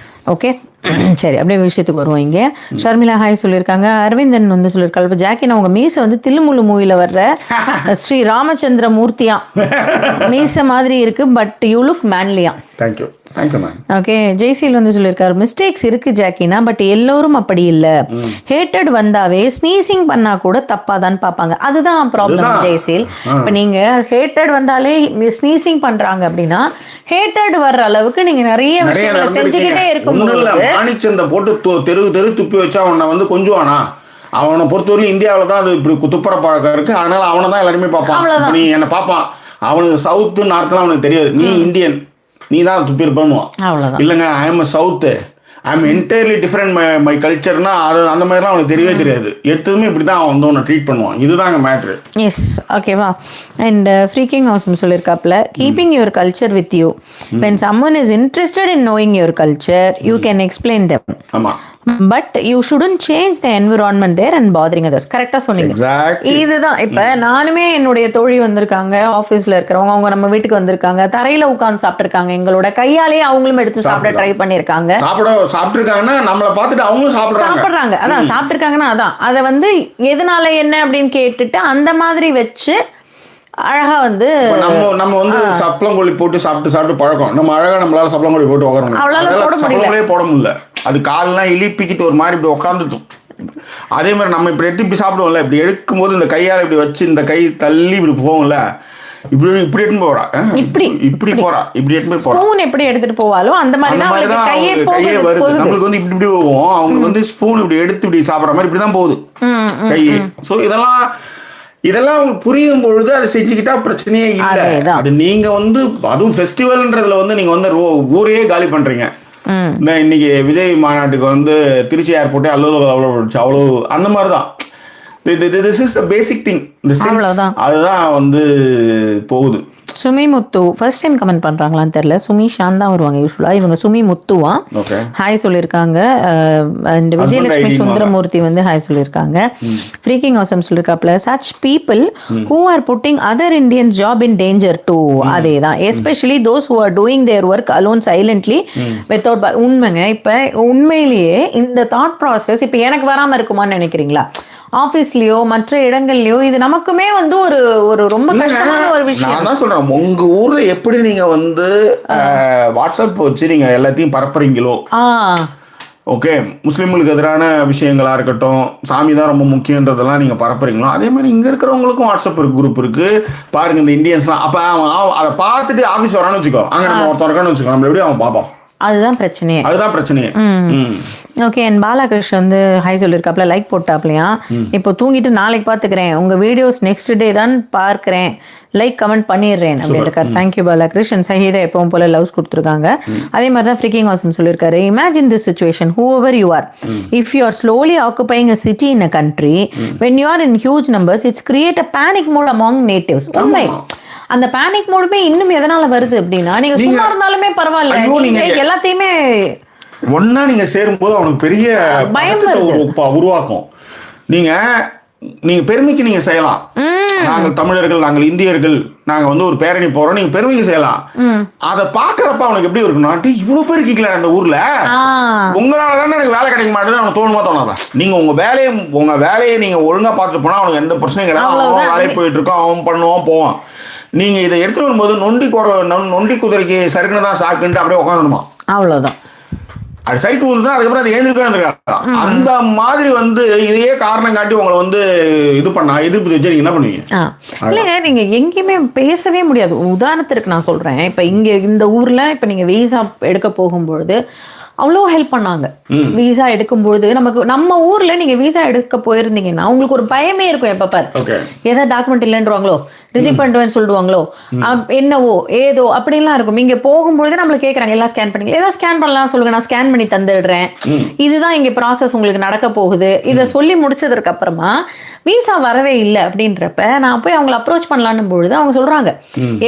ஓகே சரி, அப்படியே விஷயத்துக்கு வருவோம். இங்கே ஷர்மிளா ஹாய் சொல்லியிருக்காங்க. அரவிந்தன் வந்து சொல்லியிருக்காங்க, இப்போ ஜாக்கின் அவங்க மீசை வந்து தில்லுமுள்ளு மூவில வர்ற ஸ்ரீ ராமச்சந்திர மூர்த்தியா மீசை மாதிரி இருக்கு, பட் யூ லுக் மேன்லியா. Thank you thank you ma'am. Okay, Jaiseel வந்து சொல்லியிருக்காரு, மிஸ்டேக்ஸ் இருக்கு ஜாக்கினா, பட் எல்லோரும் அப்படி இல்லை. ஹேட்டட் வந்தாவே ஸ்னீசிங் பண்ணா கூட தப்பாதான் பார்ப்பாங்க. அதுதான் ப்ராப்ளம் ஜெய்சீல். இப்போ நீங்க ஹேட்டட் வந்தாலே ஸ்னீசிங் பண்றாங்க அப்படின்னா ஹேட்டட் வர்ற அளவுக்கு நீங்க நிறைய விஷயங்களை செஞ்சுக்கிட்டே இருக்கும்போது மாணிச்சந்தை போட்டு தெரு துப்பி வச்சா அவனை வந்து கொஞ்சம் அவனை பொறுத்தவரைக்கும் இந்தியாவில் தான் அது இப்படி துப்புற பழக்கம் இருக்கு. அதனால அவனை தான் எல்லாருமே பார்ப்பான். நீ என்ன பார்ப்பான், அவனுக்கு சவுத்து நார்த்லாம் அவனுக்கு தெரியாது. நீ இந்தியன், நீ தான் துப்பி பண்ணுவான். இல்லைங்க I am south, I am entirely different my கல்ச்சர்னா அது அந்த மாதிரிலாம் அவனுக்கு தெரியவே தெரியாது. எடுத்ததுமே இப்படி தான் அவன் வந்து ஒன்று ட்ரீட் பண்ணுவான். இதுதாங்க மேட்ரு. எஸ், ஓகேவா. அண்ட் ஃப்ரீக்கிங் ஹவுஸ்னு சொல்லியிருக்காப்புல, keeping your culture with you. When someone is interested in knowing your culture you can explain them. ஆமாம், but you shouldn't change the environment there and bothering others. கரெக்டாக சொன்னீங்க. இதுதான் இப்போ நானுமே என்னுடைய தோழி வந்திருக்காங்க, ஆஃபீஸில் இருக்கிறவங்க, அவங்க நம்ம வீட்டுக்கு வந்திருக்காங்க, தரையில உட்காந்து சாப்பிட்டுருக்காங்க, எங்களோட கையாலேயே அவங்களும் எடுத்து சாப்பிட ட்ரை பண்ணியிருக்காங்க. சாப்பிட்டுருக்காங்கன்னா நம்மளை பார்த்துட்டு அவங்களும் சாப்பிட்றாங்க. அதான் சாப்பிட்டுருக்காங்கன்னா அதான் அதை வந்து எதனால என்ன அப்படின்னு கேட்டுட்டு அந்த மாதிரி வச்சு அழகா வந்து நம்ம வந்து சப்பளங்கொல்லி போட்டு சாப்பிட்டு பழக்கம். நம்ம அழகா நம்மளால சப்பளங்கொல்லி போட்டு உட்கார போட முடியல. அது காலெல்லாம் இழிப்பிக்கிட்டு ஒரு மாதிரி இப்படி உட்காந்துட்டோம். அதே மாதிரி நம்ம இப்படி எடுத்து இப்படி சாப்பிடுவோம்ல, இப்படி எடுக்கும் போது இந்த கையால் இப்படி வச்சு இந்த கை தள்ளி இப்படி போகும்ல, இப்படி எடுத்து போறா, இப்படி போறா, இப்படி எடுத்து போறா. ஸ்பூன் எப்படி எடுத்துட்டு போவாலோ அந்த மாதிரி தான் கையே வருது. நம்மளுக்கு வந்து இப்படி போவோம், அவங்களுக்கு வந்து ஸ்பூன் இப்படி எடுத்து இப்படி சாப்பிட்ற மாதிரி இப்படிதான் போகுது கையே. ஸோ இதெல்லாம் அவங்க புரியும் பொழுது அதை செஞ்சுக்கிட்டா பிரச்சனையே இல்லை. அது நீங்க வந்து அதுவும் ஃபெஸ்டிவல்ன்றதுல வந்து நீங்க வந்து ஊரையே காலி பண்றீங்க. இன்னைக்கு விஜய் மாநாட்டுக்கு வந்து திருச்சி ஏர்போர்ட்டே அவ்வளோ அந்த மாதிரி தான். This is the basic thing. அதுதான் வந்து போகுது. Sumi Muthu first time comment பண்றாங்களான்னு தெரியல. சுமி ஷான் தான் வருவாங்க யூஸ்வலா. இவங்க சுமி முத்துவா ஹாய் சொல்லியிருக்காங்க. அண்ட் விஜயலட்சுமி சுந்தரமூர்த்தி வந்து ஹாய் சொல்லியிருக்காங்க. ஃப்ரீக்கிங் ஆசம் சொல்லியிருக்காப்ல, such people who are putting other Indians job in danger too. அதே தான், especially those who are doing their work alone silently without. உண்மைங்க, இப்போ உண்மையிலேயே இந்த தாட் ப்ராசஸ் இப்போ எனக்கு வராமல் இருக்குமான்னு நினைக்கிறீங்களா? ஆபீஸ்லயோ மற்ற இடங்கள்லயோ இது நமக்குமே வந்து ஒரு ரொம்ப கஷ்டமான ஒரு விஷயம். நான் தான் சொல்றேன், உங்க ஊர்ல எப்படி நீங்க வந்து வாட்ஸ்அப் வச்சு நீங்க எல்லாத்தையும் பரப்புறீங்களோ, ஓகே, முஸ்லீம்களுக்கு எதிரான விஷயங்களா இருக்கட்டும், சாமி தான் ரொம்ப முக்கியன்றதெல்லாம் நீங்க பரப்புறீங்களோ, அதே மாதிரி இங்க இருக்கிறவங்களுக்கும் வாட்ஸ்அப் குரூப் இருக்கு பாருங்க. இந்த இந்தியன்ஸ்லாம் அப்ப அதை பார்த்துட்டு ஆபீஸ் வரான்னு வச்சுக்கோ, அங்க நம்ம ஒருத்தர் இருக்கான்னு வச்சுக்கோ, நம்ம எப்படி அவன் பார்ப்போம். அதுதான் பிரச்சனையே. ஓகே, என் பாலகிருஷ்ணன் வந்து ஹாய் சொல்லியிருக்காப்ல, லைக் போட்டாப்லையா, இப்போ தூங்கிட்டு நாளைக்கு பார்த்துக்கிறேன், உங்க வீடியோஸ் நெக்ஸ்ட் டே தான் பார்க்கிறேன், லைக் கமெண்ட் பண்ணிடுறேன் அப்படின்னு. தேங்க்யூ பாலகிருஷ்ணன். சஹீதா எப்பவும் போல லவ்ஸ் கொடுத்துருக்காங்க. அதே மாதிரி தான் ஃப்ரீக்கிங் ஆசம் சொல்லியிருக்காரு, imagine this situation, whoever you are, if you are slowly occupying a city in a country, when you are in huge numbers, it's create a panic mode among natives. உண்மை, அந்த panic மோடுமே இன்னும் எதனால வருது அப்படின்னா, நீங்க சும்மா இருந்தாலுமே பரவாயில்ல, நீங்க எல்லாத்தையுமே ஒன்னா நீங்க சேரும்போது அவனுக்கு பெரிய பயம் உருவாக்கும். நீங்க பெருமைக்கு நீங்க செய்யலாம். நாங்கள் தமிழர்கள், நாங்கள் இந்தியர்கள், நாங்க வந்து ஒரு பேரணி போறோம், நீங்க பெருமைக்கு செய்யலாம். அதை பாக்குறப்ப அவனுக்கு எப்படி இருக்குன்னா, இவ்வளவு பேர் இருக்கீங்களா அந்த ஊர்ல, உங்களாலதானே எனக்கு வேலை கிடைக்க மாட்டேன்னு அவனுக்கு தோணுமா தோணாதான். நீங்க உங்க வேலையை நீங்க ஒழுங்கா பார்த்துட்டு போனா அவனுக்கு எந்த பிரச்சனையும் கிடையாது. அவன் வேலையை போயிட்டு இருக்கான், அவன் பண்ணுவான் போவான். நீங்க இதை எடுத்துட்டு வரும்போது நொண்டி குதிரைக்கு சருக்குன்னு சாக்குன்ட்டு அப்படியே உட்காந்துடுமா, அவ்வளவுதான். அது சைட்டு ஊதுதான், அதுக்கப்புறம் அது எழுந்திருக்காங்க. அந்த மாதிரி வந்து இதையே காரணம் காட்டி உங்களை வந்து இது பண்ணா எதிர்ப்பு வச்சு நீங்க என்ன பண்ணுவீங்க? இல்லைங்க, நீங்க எங்கேயுமே பேசவே முடியாது. உதாரணத்திற்கு நான் சொல்றேன், இப்ப இங்க இந்த ஊர்ல இப்ப நீங்க வீசா எடுக்க போகும்பொழுது அவ்வளோ ஹெல்ப் பண்ணாங்க. வீசா எடுக்கும்போது நம்ம ஊர்ல நீங்க வீசா எடுக்க போயிருந்தீங்கன்னா உங்களுக்கு ஒரு பயமே இருக்கும். எப்ப பாரு ஏதாவது டாக்குமெண்ட் இல்லைன்றவாங்களோ, ரிஜெக்ட் பண்ணிடுவேன்னு சொல்லிடுவாங்களோ, என்னவோ ஏதோ அப்படின்லாம் இருக்கும். இங்க போகும்போது நம்மள கேட்கறாங்க, எல்லாம் ஸ்கேன் பண்ணி, ஏதாவது ஸ்கேன் பண்ணலாம் சொல்லுங்க, நான் ஸ்கேன் பண்ணி தந்துடுறேன், இதுதான் இங்க ப்ராசஸ் உங்களுக்கு நடக்க போகுது. இதை சொல்லி முடிச்சதுக்கு அப்புறமா வீசா வரவே இல்லை அப்படின்றப்ப நான் போய் அவங்களை அப்ரோச் பண்ணலான்னு பொழுது அவங்க சொல்றாங்க,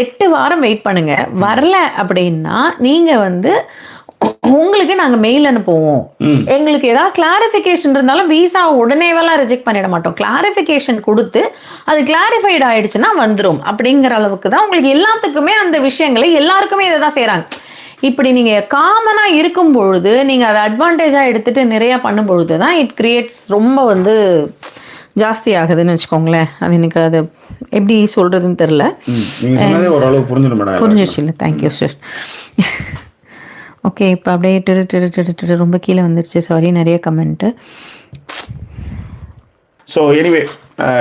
8 வாரம் வெயிட் பண்ணுங்க, வரல அப்படின்னா நீங்க வந்து உங்களுக்கு நாங்க மெயில் அனுப்புவோம், எங்களுக்கு ஏதாவது கிளாரிஃபிகேஷன் இருந்தாலும் வீசா உடனேவெல்லாம் ரிஜெக்ட் பண்ணிட மாட்டோம், கிளாரிஃபிகேஷன் கொடுத்து அது கிளாரிஃபைட் ஆயிடுச்சுன்னா வந்துடும் அப்படிங்கிற அளவுக்கு தான் உங்களுக்கு எல்லாத்துக்குமே அந்த விஷயங்களை எல்லாருக்குமே இதை தான் செய்யறாங்க. இப்படி நீங்கள் காமனாக இருக்கும் பொழுது நீங்கள் அதை அட்வான்டேஜாக எடுத்துகிட்டு நிறையா பண்ணும் பொழுது தான் இட் கிரியேட்ஸ் ரொம்ப வந்து ஜாஸ்தி ஆகுதுன்னு வச்சுக்கோங்களேன். அது எனக்கு அது எப்படி சொல்கிறதுன்னு தெரில. ஓரளவு புரிஞ்சிடுச்சு இல்லை? Thank you sir. ஓகே, இப்போ அப்படியே திரு ரொம்ப கீழே வந்துருச்சு. சாரி, நிறைய கமெண்ட்டு. ஸோ எனிவே,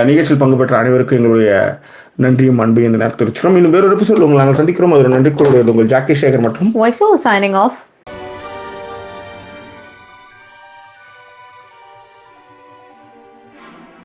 நிகழ்ச்சியில் பங்கு பெற்ற அனைவருக்கும் எங்களுடைய நன்றியும் அன்பையும் இந்த நேரத்தில் வச்சுக்கிறோம். இன்னும் வேறொரு எபிசோட் உங்களை நாங்கள் சந்திக்கிறோம். அதில் நன்றி கூறுவது உங்கள் ஜாக்கி சேகர் மற்றும் வாய்ஸ் சைனிங் ஆஃப்.